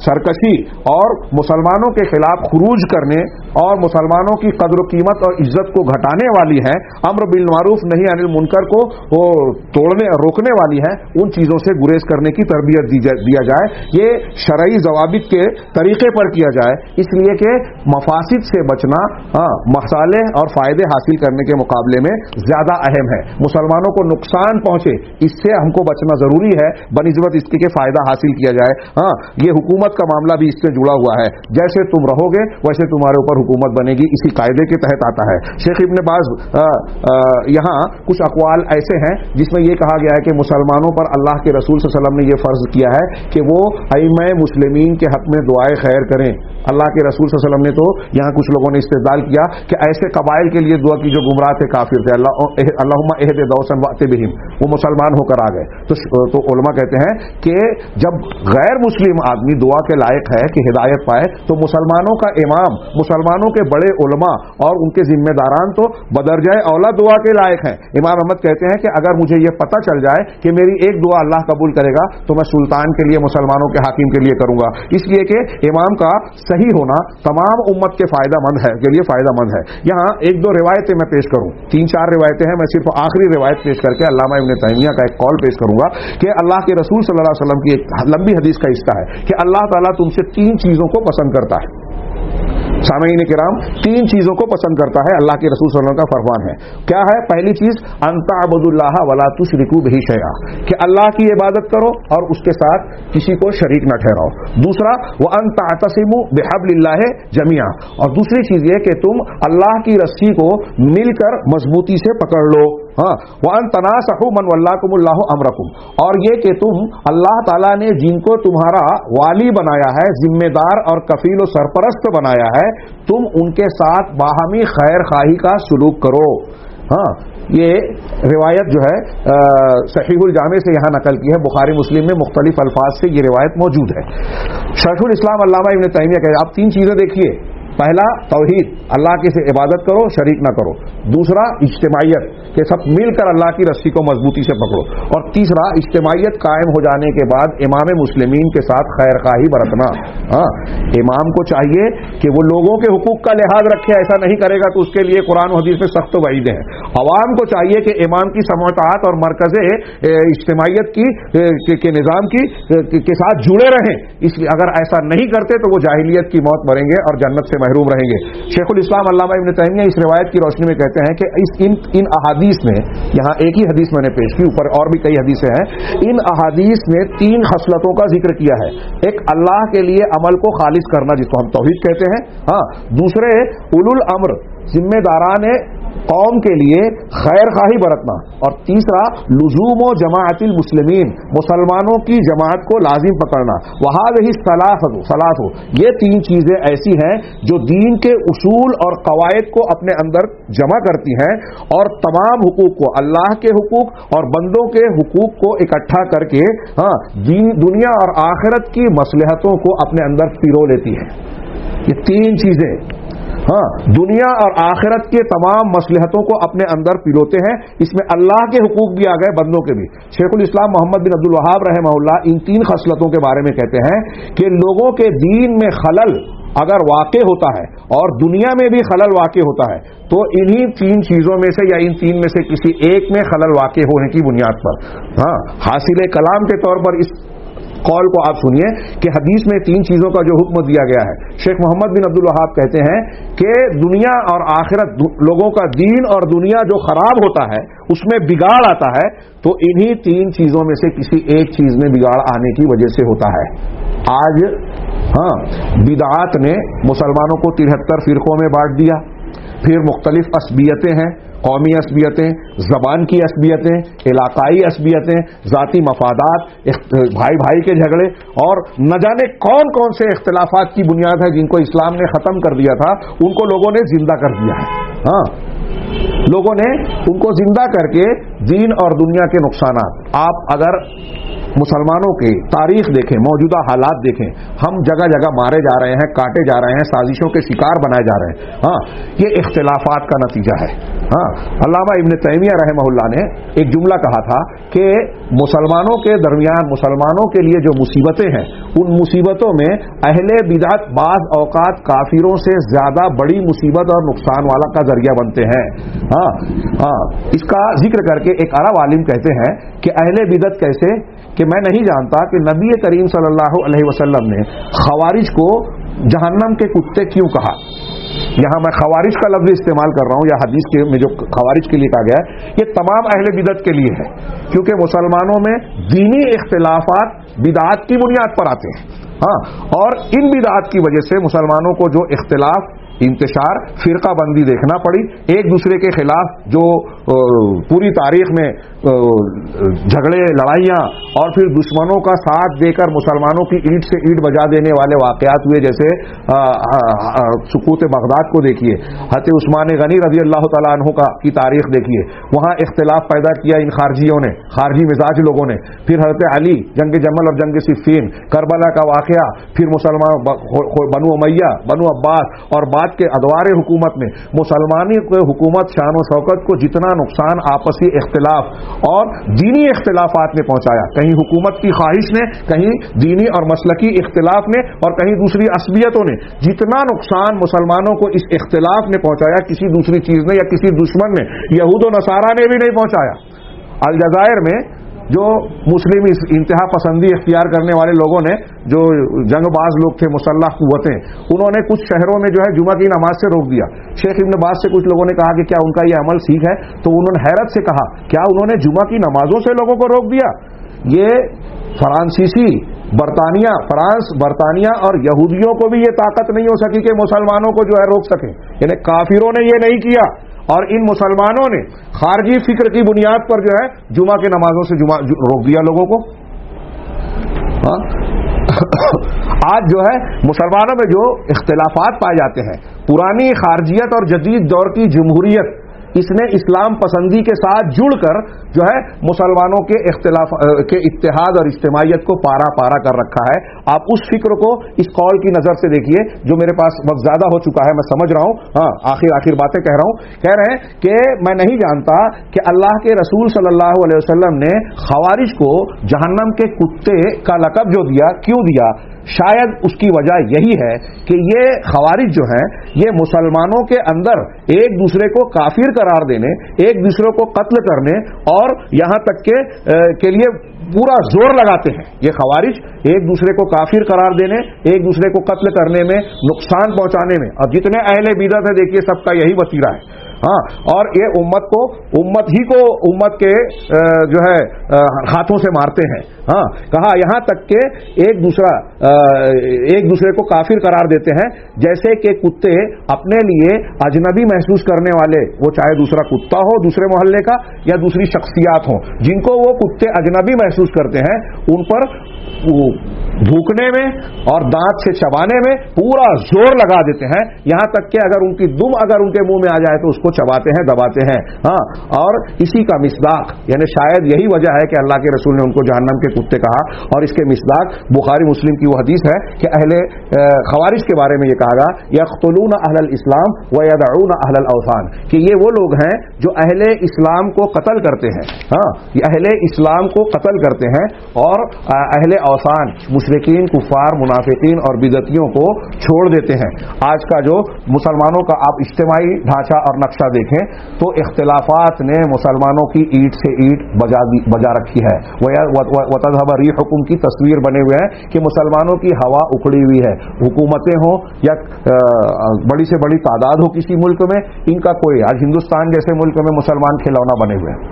سرکشی اور مسلمانوں کے خلاف خروج کرنے اور مسلمانوں کی قدر و قیمت اور عزت کو گھٹانے والی ہیں، امر بالمعروف نہی عن المنکر کو روکنے والی ہیں، ان چیزوں سے گریز کرنے کی تربیت دیا جائے۔ یہ شرعی ضوابط کے طریقے پر کیا جائے، اس لیے کہ مفاسد سے بچنا مصالح اور فائدے حاصل کرنے کے مقابلے میں زیادہ اہم ہے۔ مسلمانوں کو نقصان پہنچے، اس سے ہم کو بچنا ضروری ہے بنسبت اس کے فائدہ حاصل کیا جائے۔ یہ حکومت کا معاملہ بھی اس سے جڑا ہوا ہے، جیسے تم رہو گے ویسے تمہارے اوپر حکومت بنے گی، اسی قاعدے کے تحت آتا ہے۔ شیخ ابن باز یہاں کچھ اقوال ایسے ہیں جس میں یہ کہا گیا ہے کہ مسلمانوں پر اللہ کے رسول صلی اللہ علیہ وسلم نے یہ فرض کیا ہے کہ وہ ائمہ مسلمین کے حق میں دعائے خیر کریں۔ اللہ کے رسول صلی اللہ علیہ وسلم نے تو یہاں کچھ لوگوں نے استدلال کیا کہ ایسے قبائل کے لیے دعا کی جو گمراہ تھے، کافر تھے، اللہم اہد دوسا وأت بہم، وہ مسلمان ہو کر آ گئے۔ تو علماء کہتے ہیں کہ جب غیر مسلم آدمی دعا کے لائق ہے کہ ہدایت پائے، تو مسلمانوں کا امام، مسلمانوں کے بڑے علماء اور ان کے ذمہ داران تو بدرجہ اولا دعا کے لائق ہیں۔ امام احمد کہتے ہیں کہ اگر مجھے یہ پتہ چل جائے کہ میری ایک دعا اللہ قبول کرے گا تو میں سلطان کے لیے، مسلمانوں کے حاکم کے لیے کروں گا، اس لیے کہ امام کا صحیح ہونا تمام امت کے فائدہ مند ہے، کے لیے فائدہ مند ہے۔ یہاں ایک دو روایتیں میں پیش کروں، 3-4 روایتیں ہیں، میں صرف آخری روایت پیش کر کے علامہ ابن تیمیہ کا ایک قول پیش کروں گا کہ اللہ کے رسول صلی اللہ علیہ وسلم کی ایک لمبی حدیث کا حصہ ہے کہ اللہ تعالیٰ تم سے 3 چیزوں کو پسند کرتا ہے۔ سامعین کرام، تین چیزوں کو پسند کرتا ہے اللہ کے رسول صلی اللہ علیہ وسلم کا فرمان ہے. کیا ہے؟ پہلی چیز ان تعبدوا اللہ ولا تشرکوا بہ شیئا، کہ اللہ کی عبادت کرو اور اس کے ساتھ کسی کو شریک نہ ٹھہراؤ. دوسرا وان تعتصموا بحبل اللہ جميعا، اور دوسری چیز یہ کہ تم اللہ کی رسی کو مل کر مضبوطی سے پکڑ لو. وان تناصحوا من ولاکم اللہ امرکم، اور یہ کہ تم اللہ تعالیٰ نے جن کو تمہارا والی بنایا ہے، ذمہ دار اور کفیل و سرپرست بنایا ہے، تم ان کے ساتھ باہمی خیر خواہی کا سلوک کرو. یہ روایت جو ہے صحیح الجامع سے یہاں نقل کی ہے، بخاری مسلم میں مختلف الفاظ سے یہ روایت موجود ہے. شیخ الاسلام علامہ ابن تیمیہ کہتے ہیں آپ تین چیزیں دیکھیے. پہلا توحید، اللہ کی سے عبادت کرو، شریک نہ کرو. دوسرا اجتماعیت، کہ سب مل کر اللہ کی رسی کو مضبوطی سے پکڑو. اور تیسرا اجتماعیت قائم ہو جانے کے بعد امام مسلمین کے ساتھ خیر خواہی برتنا. امام کو چاہیے کہ وہ لوگوں کے حقوق کا لحاظ رکھے، ایسا نہیں کرے گا تو اس کے لیے قرآن و حدیث میں سخت وعیدیں ہیں. عوام کو چاہیے کہ امام کی سماعت اور مرکز اجتماعیت کے نظام کے ساتھ جڑے رہیں. اس لیے اگر ایسا نہیں کرتے تو وہ جاہلیت کی موت مریں گے اور جنت سے محروم رہیں گے. شیخ الاسلام علامہ ابن تیمیہ اس روایت کی روشنی میں کہتے ہیں کہ ان احادیث میں، یہاں ایک ہی حدیث میں نے پیش کی، اوپر اور بھی کئی حدیثیں ہیں، ان احادیث میں تین خصلتوں کا ذکر کیا ہے. ایک اللہ کے لیے عمل کو خالص کرنا جس کو ہم توحید کہتے ہیں. دوسرے اولو الامر، ذمہ داران قوم کے لیے خیر خواہی برتنا. اور تیسرا لزوم و جماعت المسلمین، مسلمانوں کی جماعت کو لازم پکڑنا. وہذہ ثلاث، یہ تین چیزیں ایسی ہیں جو دین کے اصول اور قواعد کو اپنے اندر جمع کرتی ہیں اور تمام حقوق کو، اللہ کے حقوق اور بندوں کے حقوق کو اکٹھا کر کے دنیا اور آخرت کی مصلحتوں کو اپنے اندر پیرو لیتی ہیں. یہ تین چیزیں دنیا اور آخرت کے تمام مصلحتوں کو اپنے اندر پیروتے ہیں. اس میں اللہ کے حقوق بھی آ گئے، بندوں کے بھی. شیخ الاسلام محمد بن عبد الوہاب رحمہ اللہ ان تین خصلتوں کے بارے میں کہتے ہیں کہ لوگوں کے دین میں خلل اگر واقع ہوتا ہے اور دنیا میں بھی خلل واقع ہوتا ہے تو انہی تین چیزوں میں سے یا ان تین میں سے کسی ایک میں خلل واقع ہونے کی بنیاد پر حاصل کلام کے طور پر اس قول کو آپ سنیے کہ حدیث میں تین چیزوں کا جو حکم دیا گیا ہے. شیخ محمد بن عبد الوہاب کہتے ہیں کہ دنیا اور آخرت، لوگوں کا دین اور دنیا جو خراب ہوتا ہے اس میں بگاڑ آتا ہے تو انہی تین چیزوں میں سے کسی ایک چیز میں بگاڑ آنے کی وجہ سے ہوتا ہے. آج بدعات نے مسلمانوں کو 73 فرقوں میں بانٹ دیا. پھر مختلف عصبیتیں ہیں، قومی عصبیتیں، زبان کی عصبیتیں، علاقائی عصبیتیں، ذاتی مفادات، بھائی بھائی کے جھگڑے، اور نہ جانے کون کون سے اختلافات کی بنیاد ہے جن کو اسلام نے ختم کر دیا تھا، ان کو لوگوں نے زندہ کر دیا ہے. لوگوں نے ان کو زندہ کر کے دین اور دنیا کے نقصانات، آپ اگر مسلمانوں کی تاریخ دیکھیں، موجودہ حالات دیکھیں، ہم جگہ جگہ مارے جا رہے ہیں، کاٹے جا رہے ہیں، سازشوں کے شکار بنائے جا رہے ہیں. یہ اختلافات کا نتیجہ ہے. علامہ ابن تیمیہ رحمہ اللہ نے ایک جملہ کہا تھا کہ مسلمانوں کے درمیان، مسلمانوں کے لیے جو مصیبتیں ہیں، ان مصیبتوں میں اہل بدعت بعض اوقات کافروں سے زیادہ بڑی مصیبت اور نقصان والا کا ذریعہ بنتے ہیں. اس کا ذکر کر کے ایک عرب عالم کہتے ہیں کہ اہل بدعت کیسے، کہ میں نہیں جانتا کہ نبی کریم صلی اللہ علیہ وسلم نے خوارج کو جہنم کے کتے کیوں کہا. یہاں میں خوارج کا لفظ استعمال کر رہا ہوں، یا حدیث کے میں جو خوارج کے لیے کہا گیا ہے یہ تمام اہل بدعت کے لیے ہے، کیونکہ مسلمانوں میں دینی اختلافات بدعات کی بنیاد پر آتے ہیں. اور ان بدعات کی وجہ سے مسلمانوں کو جو اختلاف، انتشار، فرقہ بندی دیکھنا پڑی، ایک دوسرے کے خلاف جو پوری تاریخ میں جھگڑے، لڑائیاں اور پھر دشمنوں کا ساتھ دے کر مسلمانوں کی اینٹ سے اینٹ بجا دینے والے واقعات ہوئے، جیسے سقوط بغداد کو دیکھیے، حضرت عثمان غنی رضی اللہ تعالیٰ عنہ کی تاریخ دیکھیے، وہاں اختلاف پیدا کیا ان خارجیوں نے، خارجی مزاج لوگوں نے. پھر حضرت علی، جنگ جمل اور جنگ صفین، کربلا کا واقعہ، پھر مسلمان بنو امیہ، بنو عباس، اور بعد کے ادوار حکومت میں مسلمانی حکومت شان و شوکت کو جتنا نقصان آپسی اختلاف اور دینی اختلافات نے پہنچایا، کہیں حکومت کی خواہش نے، کہیں دینی اور مسلکی اختلاف نے، اور کہیں دوسری عصبیتوں نے، جتنا نقصان مسلمانوں کو اس اختلاف نے پہنچایا کسی دوسری چیز نے یا کسی دشمن نے، یہود و نصارہ نے بھی نہیں پہنچایا. الجزائر میں جو مسلم انتہا پسندی اختیار کرنے والے لوگوں نے، جو جنگ باز لوگ تھے، مسلح قوتیں، انہوں نے کچھ شہروں میں جو ہے جمعہ کی نماز سے روک دیا. شیخ ابن باز سے کچھ لوگوں نے کہا کہ کیا ان کا یہ عمل ٹھیک ہے؟ تو انہوں نے حیرت سے کہا کیا انہوں نے جمعہ کی نمازوں سے لوگوں کو روک دیا؟ یہ فرانسیسی فرانس برطانیہ اور یہودیوں کو بھی یہ طاقت نہیں ہو سکی کہ مسلمانوں کو جو ہے روک سکیں. یعنی کافروں نے یہ نہیں کیا، اور ان مسلمانوں نے خارجی فکر کی بنیاد پر جو ہے جمعہ کے نمازوں سے روک دیا لوگوں کو. آج جو ہے مسلمانوں میں جو اختلافات پائے جاتے ہیں، پرانی خارجیت اور جدید دور کی جمہوریت، اس نے اسلام پسندی کے ساتھ جڑ کر جو ہے مسلمانوں کے اتحاد اور اجتماعیت کو پارا پارا کر رکھا ہے. آپ اس فکر کو اس قول کی نظر سے دیکھیے، جو میرے پاس وقت زیادہ ہو چکا ہے، میں سمجھ رہا ہوں، آخر باتیں کہہ رہا ہوں. کہہ رہے ہیں کہ میں نہیں جانتا کہ اللہ کے رسول صلی اللہ علیہ وسلم نے خوارج کو جہنم کے کتے کا لقب جو دیا، کیوں دیا؟ شاید اس کی وجہ یہی ہے کہ یہ خوارج جو ہیں یہ مسلمانوں کے اندر ایک دوسرے کو کافر قرار دینے، ایک دوسرے کو قتل کرنے اور یہاں تک کے لیے پورا زور لگاتے ہیں. یہ خوارج ایک دوسرے کو کافر قرار دینے، ایک دوسرے کو قتل کرنے میں، نقصان پہنچانے میں. اور جتنے اہل بدعت ہیں دیکھیے سب کا یہی وسیلہ ہے. اور یہ امت کے جو ہے ہاتھوں سے مارتے ہیں. کہا یہاں تک کہ ایک دوسرے کو کافر قرار دیتے ہیں، جیسے کہ کتے اپنے لیے اجنبی محسوس کرنے والے، وہ چاہے دوسرا کتا ہو دوسرے محلے کا یا دوسری شخصیات ہوں، جن کو وہ کتے اجنبی محسوس کرتے ہیں، ان پر بھوکنے میں اور دانت سے چبانے میں پورا زور لگا دیتے ہیں، یہاں تک کہ اگر ان کی دم اگر ان کے منہ میں آ جائے تو اس کو چباتے ہیں، دباتے ہیں. اور اسی کا مصداق، یعنی شاید یہی وجہ ہے کہ اللہ کے رسول نے ان کو جہنم کے کتے کہا. اور اس کے مصداق بخاری مسلم کی وہ حدیث ہے کہ اہل خوارج کے بارے میں یہ کہا گا یقتلون اہل الاسلام ویدعون اہل الاوثان، کہ یہ وہ لوگ ہیں جو اہل اسلام کو قتل کرتے ہیں. یہ اہل اسلام کو قتل کرتے ہیں اور اہل اوثان، مشرکین، کفار، منافقین اور بدعتیوں کو چھوڑ دیتے ہیں. آج کا جو مسلمانوں کا آپ اجتماعی ڈھانچہ اور نقشہ دیکھیں تو اختلافات نے مسلمانوں کی اینٹ سے اینٹ بجا رکھی ہے. وتذهب ريحكم کی تصویر بنے ہوئے ہیں کہ مسلمانوں کی ہوا اکھڑی ہوئی ہے. حکومتیں ہوں یا بڑی سے بڑی تعداد ہو کسی ملک میں، ان کا کوئی، آج ہندوستان جیسے ملک میں مسلمان کھلونا بنے ہوئے ہیں.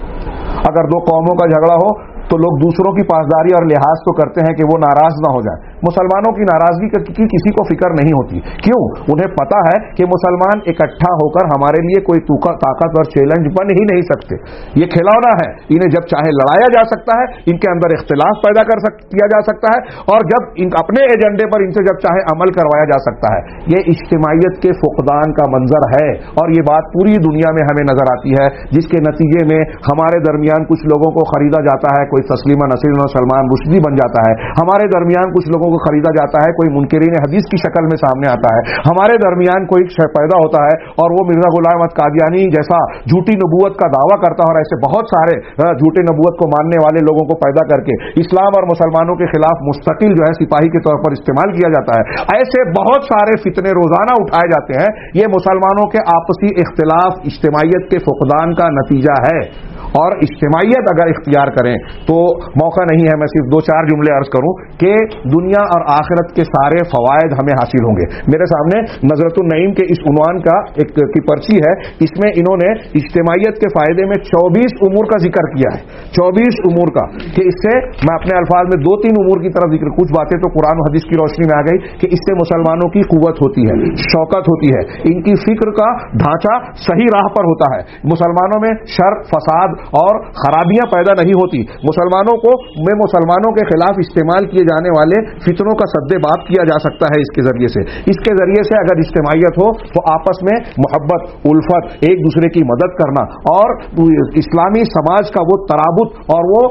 اگر دو قوموں کا جھگڑا ہو تو لوگ دوسروں کی پاسداری اور لحاظ تو کرتے ہیں کہ وہ ناراض نہ ہو جائیں. مسلمانوں کی ناراضگی کی کسی کو فکر نہیں ہوتی. کیوں؟ انہیں پتا ہے کہ مسلمان اکٹھا ہو کر ہمارے لیے کوئی طاقت اور چیلنج بن ہی نہیں سکتے. یہ کھلونا ہے، انہیں جب چاہے لڑایا جا سکتا ہے، ان کے اندر اختلاف پیدا کیا جا سکتا ہے، اور جب اپنے ایجنڈے پر ان سے جب چاہے عمل کروایا جا سکتا ہے. یہ اجتماعیت کے فقدان کا منظر ہے، اور یہ بات پوری دنیا میں ہمیں نظر آتی ہے، جس کے نتیجے میں ہمارے درمیان کچھ لوگوں کو خریدا جاتا ہے، کوئی تسلیمہ نسرین اور سلمان رشدی بن جاتا ہے. ہمارے درمیان کچھ لوگوں کو خریدا جاتا ہے، کوئی منکرین حدیث کی شکل میں سامنے آتا ہے. ہمارے درمیان کوئی پیدا ہوتا ہے اور وہ مرزا غلام احمد قادیانی جیسا جھوٹی نبوت کا دعویٰ کرتا ہے، اور ایسے بہت سارے جھوٹے نبوت کو ماننے والے لوگوں کو پیدا کر کے اسلام اور مسلمانوں کے خلاف مستقل جو ہے سپاہی کے طور پر استعمال کیا جاتا ہے. ایسے بہت سارے فتنے روزانہ اٹھائے جاتے ہیں. یہ مسلمانوں کے آپسی اختلاف اجتماعیت کے فقدان کا نتیجہ ہے. اور اجتماعیت اگر اختیار کریں تو موقع نہیں ہے میں صرف 2-4 جملے عرض کروں کہ دنیا اور آخرت کے سارے فوائد ہمیں حاصل ہوں گے. میرے سامنے نظرۃ النعیم کے اس عنوان کا ایک کی پرچی ہے، اس میں انہوں نے اجتماعیت کے فائدے میں 24 امور کا ذکر کیا ہے. 24 امور کا، کہ اس سے میں اپنے الفاظ میں 2-3 امور کی طرف ذکر، کچھ باتیں تو قرآن و حدیث کی روشنی میں آ گئی کہ اس سے مسلمانوں کی قوت ہوتی ہے، شوکت ہوتی ہے، ان کی فکر کا ڈھانچہ صحیح راہ پر ہوتا ہے، مسلمانوں میں شر، فساد اور خرابیاں پیدا نہیں ہوتی. مسلمانوں کے خلاف استعمال کیے جانے والے فتنوں کا سد باب کیا جا سکتا ہے. اس کے ذریعے سے اگر اجتماعیت ہو تو آپس میں محبت، الفت، ایک دوسرے کی مدد کرنا اور اسلامی سماج کا وہ ترابط اور وہ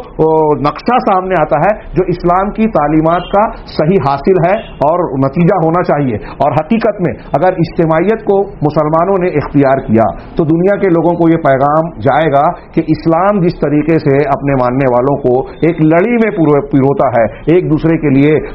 نقشہ سامنے آتا ہے جو اسلام کی تعلیمات کا صحیح حاصل ہے اور نتیجہ ہونا چاہیے. اور حقیقت میں اگر اجتماعیت کو مسلمانوں نے اختیار کیا تو دنیا کے لوگوں کو یہ پیغام جائے گا کہ اسلام جس طریقے سے اپنے ماننے والوں کو ایک لڑی میں پیروتا ہے، ایک دوسرے کے لیے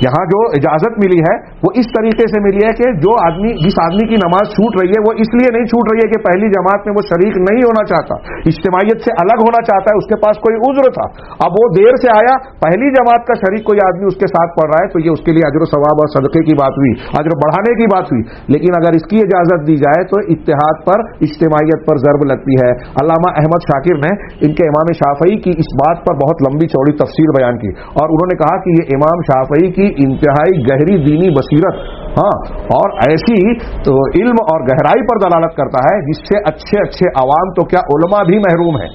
یہاں جو اجازت ملی ہے وہ اس طریقے سے ملی ہے کہ جس آدمی کی نماز چھوٹ رہی ہے وہ اس لیے نہیں چھوٹ رہی ہے کہ پہلی جماعت میں وہ شریک نہیں ہونا چاہتا، اجتماعیت سے الگ ہونا چاہتا ہے، اس کے پاس کوئی عذر تھا، اب وہ دیر سے آیا، پہلی جماعت کا شریک کوئی آدمی اس کے ساتھ پڑھ رہا ہے تو یہ اس کے لیے اجر و ثواب اور صدقے کی بات ہوئی، اجر بڑھانے کی بات ہوئی۔ لیکن اگر اس کی اجازت دی جائے تو اتحاد پر، اجتماعیت پر ضرب لگتی ہے۔ علامہ احمد شاکر نے ان کے امام شافعی کی اس بات پر بہت لمبی چوڑی تفسیر بیان کی، اور انہوں نے کہا کہ یہ امام شافعی کی انتہائی گہری دینی بصیرت اور ایسی تو علم اور گہرائی پر دلالت کرتا ہے جس سے اچھے عوام تو کیا علماء بھی محروم ہیں۔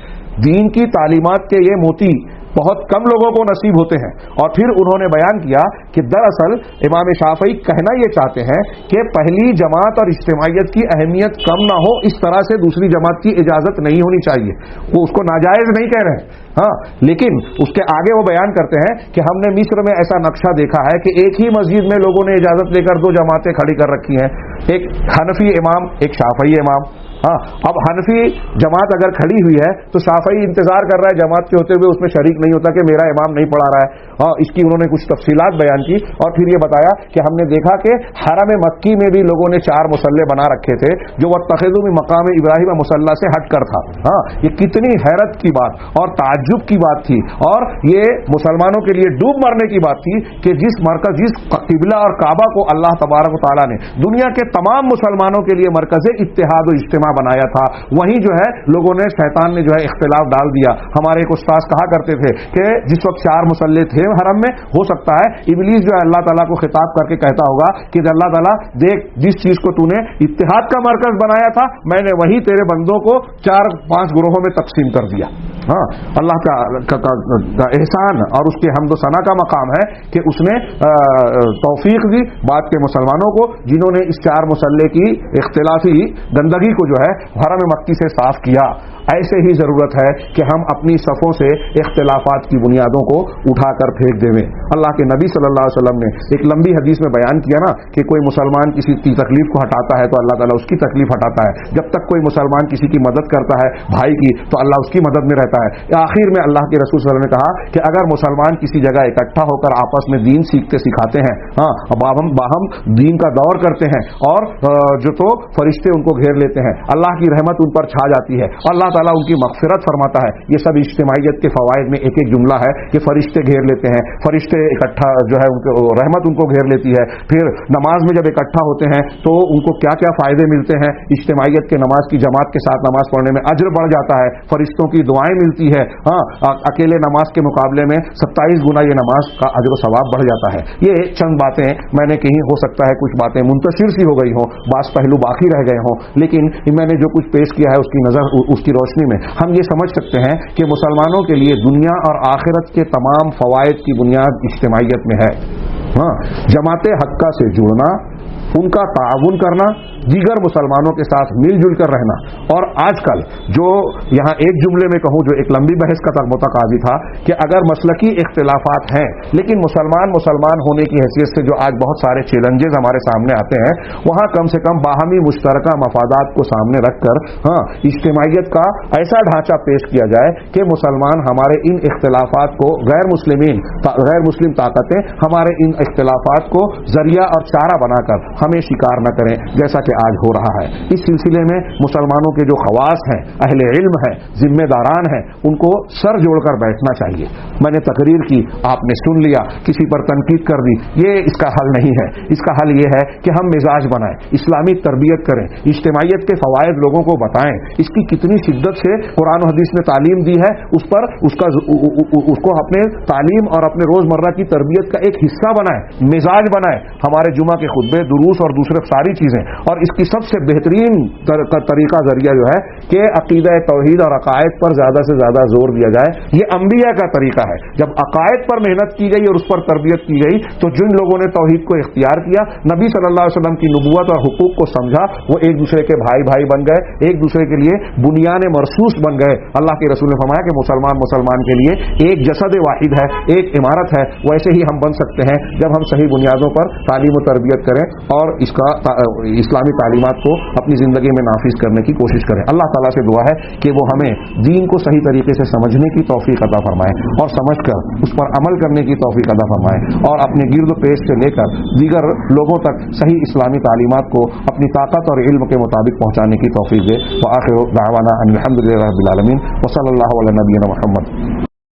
دین کی تعلیمات کے یہ موتی بہت کم لوگوں کو نصیب ہوتے ہیں۔ اور پھر انہوں نے بیان کیا کہ دراصل امام شافعی کہنا یہ چاہتے ہیں کہ پہلی جماعت اور اجتماعیت کی اہمیت کم نہ ہو اس طرح سے دوسری جماعت کی اجازت نہیں ہونی چاہیے، وہ اس کو ناجائز نہیں کہہ رہے لیکن اس کے آگے وہ بیان کرتے ہیں کہ ہم نے مصر میں ایسا نقشہ دیکھا ہے کہ ایک ہی مسجد میں لوگوں نے اجازت لے کر 2 جماعتیں کھڑی کر رکھی ہیں، ایک حنفی امام ایک شافعی امام۔ اب حنفی جماعت اگر کھڑی ہوئی ہے تو شافعی انتظار کر رہا ہے جماعت کے ہوتے ہوئے اس میں شریک نہیں ہوتا کہ میرا امام نہیں پڑھا رہا ہے۔ اس کی انہوں نے کچھ تفصیلات بیان کی اور پھر یہ بتایا کہ ہم نے دیکھا کہ حرم مکی میں بھی لوگوں نے 4 مصلے بنا رکھے تھے جو واتخذوا من مقام ابراہیم مصلی سے ہٹ کر تھا۔ یہ کتنی حیرت کی بات اور تعجب کی بات تھی، اور یہ مسلمانوں کے لیے ڈوب مرنے کی بات تھی کہ جس قبلہ اور کعبہ کو اللہ تبارک و تعالیٰ نے دنیا کے تمام مسلمانوں کے لیے مرکز اتحاد و اجتماع بنایا تھا، وہیں جو ہے لوگوں نے، شیطان نے جو ہے اختلاف ڈال دیا۔ ہمارے ایک استاد کہا کرتے تھے کہ جس وقت 4 مصلے تھے حرم میں، ہو سکتا ہے ابلیس جو ہے اللہ تعالیٰ کو خطاب کر کے کہتا ہوگا کہ اللہ تعالیٰ دیکھ، جس چیز کو تو نے اتحاد کا مرکز بنایا تھا میں نے وہی تیرے بندوں کو 4-5 گروہوں میں تقسیم کر دیا۔ اللہ کا احسان اور اس کے حمد و ثنا کا مقام ہے کہ اس نے توفیق دی بعد کے مسلمانوں کو جنہوں نے اس 4 مصلے کی اختلافی گندگی کو جو ہے حرم مکی سے صاف کیا۔ ایسے ہی ضرورت ہے کہ ہم اپنی صفوں سے اختلافات کی بنیادوں کو اٹھا کر پھینک دیں۔ اللہ کے نبی صلی اللہ علیہ وسلم نے ایک لمبی حدیث میں بیان کیا نا کہ کوئی مسلمان کسی کی تکلیف کو ہٹاتا ہے تو اللہ تعالیٰ اس کی تکلیف ہٹاتا ہے، جب تک کوئی مسلمان کسی کی مدد کرتا ہے بھائی کی تو اللہ اس کی مدد میں رہتا ہے۔ آخر میں اللہ کے رسول صلی اللہ علیہ وسلم نے کہا کہ اگر مسلمان کسی جگہ اکٹھا ہو کر آپس میں دین سیکھتے سکھاتے ہیں، باہم دین کا دور کرتے ہیں، اور جو تو فرشتے ان کو گھیر لیتے ہیں، اللہ کی رحمت ان پر چھا جاتی ہے، اللہ تعالیٰ ان کی مغفرت فرماتا ہے۔ یہ سب اجتماعیت کے فوائد میں ایک جملہ ہے کہ فرشتے گھیر لیتے ہیں، فرشتے اکٹھا جو ہے ان کو رحمت ان کو گھیر لیتی ہے۔ پھر نماز میں جب اکٹھا ہوتے ہیں تو ان کو کیا کیا فائدے ملتے ہیں، اجتماعیت کے نماز کی جماعت کے ساتھ نماز پڑھنے میں اجر بڑھ جاتا ہے، فرشتوں کی دعائیں ملتی ہے، اکیلے نماز کے مقابلے میں 27 گنا یہ نماز کا اجر و ثواب بڑھ جاتا ہے۔ یہ چند باتیں میں نے کہیں، ہو سکتا ہے کچھ باتیں منتشر سی ہو گئی ہوں، بعض پہلو باقی رہ گئے ہوں، لیکن میں نے جو کچھ پیش کیا ہے اس کی روشنی میں ہم یہ سمجھ سکتے ہیں کہ مسلمانوں کے لیے دنیا اور آخرت کے تمام فوائد کی بنیاد اجتماعیت میں ہے۔ جماعت حقہ سے جڑنا، ان کا تعاون کرنا، دیگر مسلمانوں کے ساتھ مل جل کر رہنا، اور آج کل جو یہاں ایک جملے میں کہوں جو ایک لمبی بحث کا متقاضی تھا کہ اگر مسلکی اختلافات ہیں لیکن مسلمان ہونے کی حیثیت سے جو آج بہت سارے چیلنجز ہمارے سامنے آتے ہیں، وہاں کم سے کم باہمی مشترکہ مفادات کو سامنے رکھ کر اجتماعیت کا ایسا ڈھانچہ پیش کیا جائے کہ مسلمان ہمارے ان اختلافات کو، غیر مسلم طاقتیں ہمارے ان اختلافات کو ذریعہ اور چارہ بنا کر ہمیں شکار نہ کریں، جیسا کہ آج ہو رہا ہے۔ اس سلسلے میں مسلمانوں کے جو خواص ہیں، اہل علم ہیں، ذمہ داران ہیں، ان کو سر جوڑ کر بیٹھنا چاہیے۔ میں نے تقریر کی، آپ نے سن لیا، کسی پر تنقید کر دی، یہ اس کا حل نہیں ہے۔ اس کا حل یہ ہے کہ ہم مزاج بنائیں، اسلامی تربیت کریں، اجتماعیت کے فوائد لوگوں کو بتائیں، اس کی کتنی شدت سے قرآن و حدیث نے تعلیم دی ہے، اس کو اپنے تعلیم اور اپنے روزمرہ کی تربیت کا ایک حصہ بنائیں، مزاج بنائیں۔ ہمارے جمعہ کے خطبے، دروس اور دوسرے ساری چیزیں، اور اس کی سب سے بہترین طریقہ ذریعہ جو ہے کہ عقیدہ توحید اور عقائد پر زیادہ سے زیادہ زور دیا جائے۔ یہ انبیاء کا طریقہ ہے، جب عقائد پر محنت کی گئی اور اس پر تربیت کی گئی تو جن لوگوں نے توحید کو اختیار کیا، نبی صلی اللہ علیہ وسلم کی نبوت اور حقوق کو سمجھا، وہ ایک دوسرے کے بھائی بن گئے، ایک دوسرے کے لیے بنیان مرصوص بن گئے۔ اللہ کے رسول نے فرمایا کہ مسلمان کے لیے ایک جسد واحد ہے، ایک عمارت ہے۔ ویسے ہی ہم بن سکتے ہیں جب ہم صحیح بنیادوں پر تعلیم و تربیت کریں اور اس کا اسلامی تعلیمات کو اپنی زندگی میں نافذ کرنے کی کوشش کریں. اللہ تعالیٰ سے دعا ہے کہ وہ ہمیں دین کو صحیح طریقے سے سمجھنے کی توفیق عطا فرمائے اور سمجھ کر اس پر عمل کرنے کی توفیق عطا فرمائے اور اپنے گرد و پیش سے لے کر دیگر لوگوں تک صحیح اسلامی تعلیمات کو اپنی طاقت اور علم کے مطابق پہنچانے کی توفیق دے. وآخر دعوانا ان الحمد للہ رب العالمین وصلی اللہ علی نبینا محمد.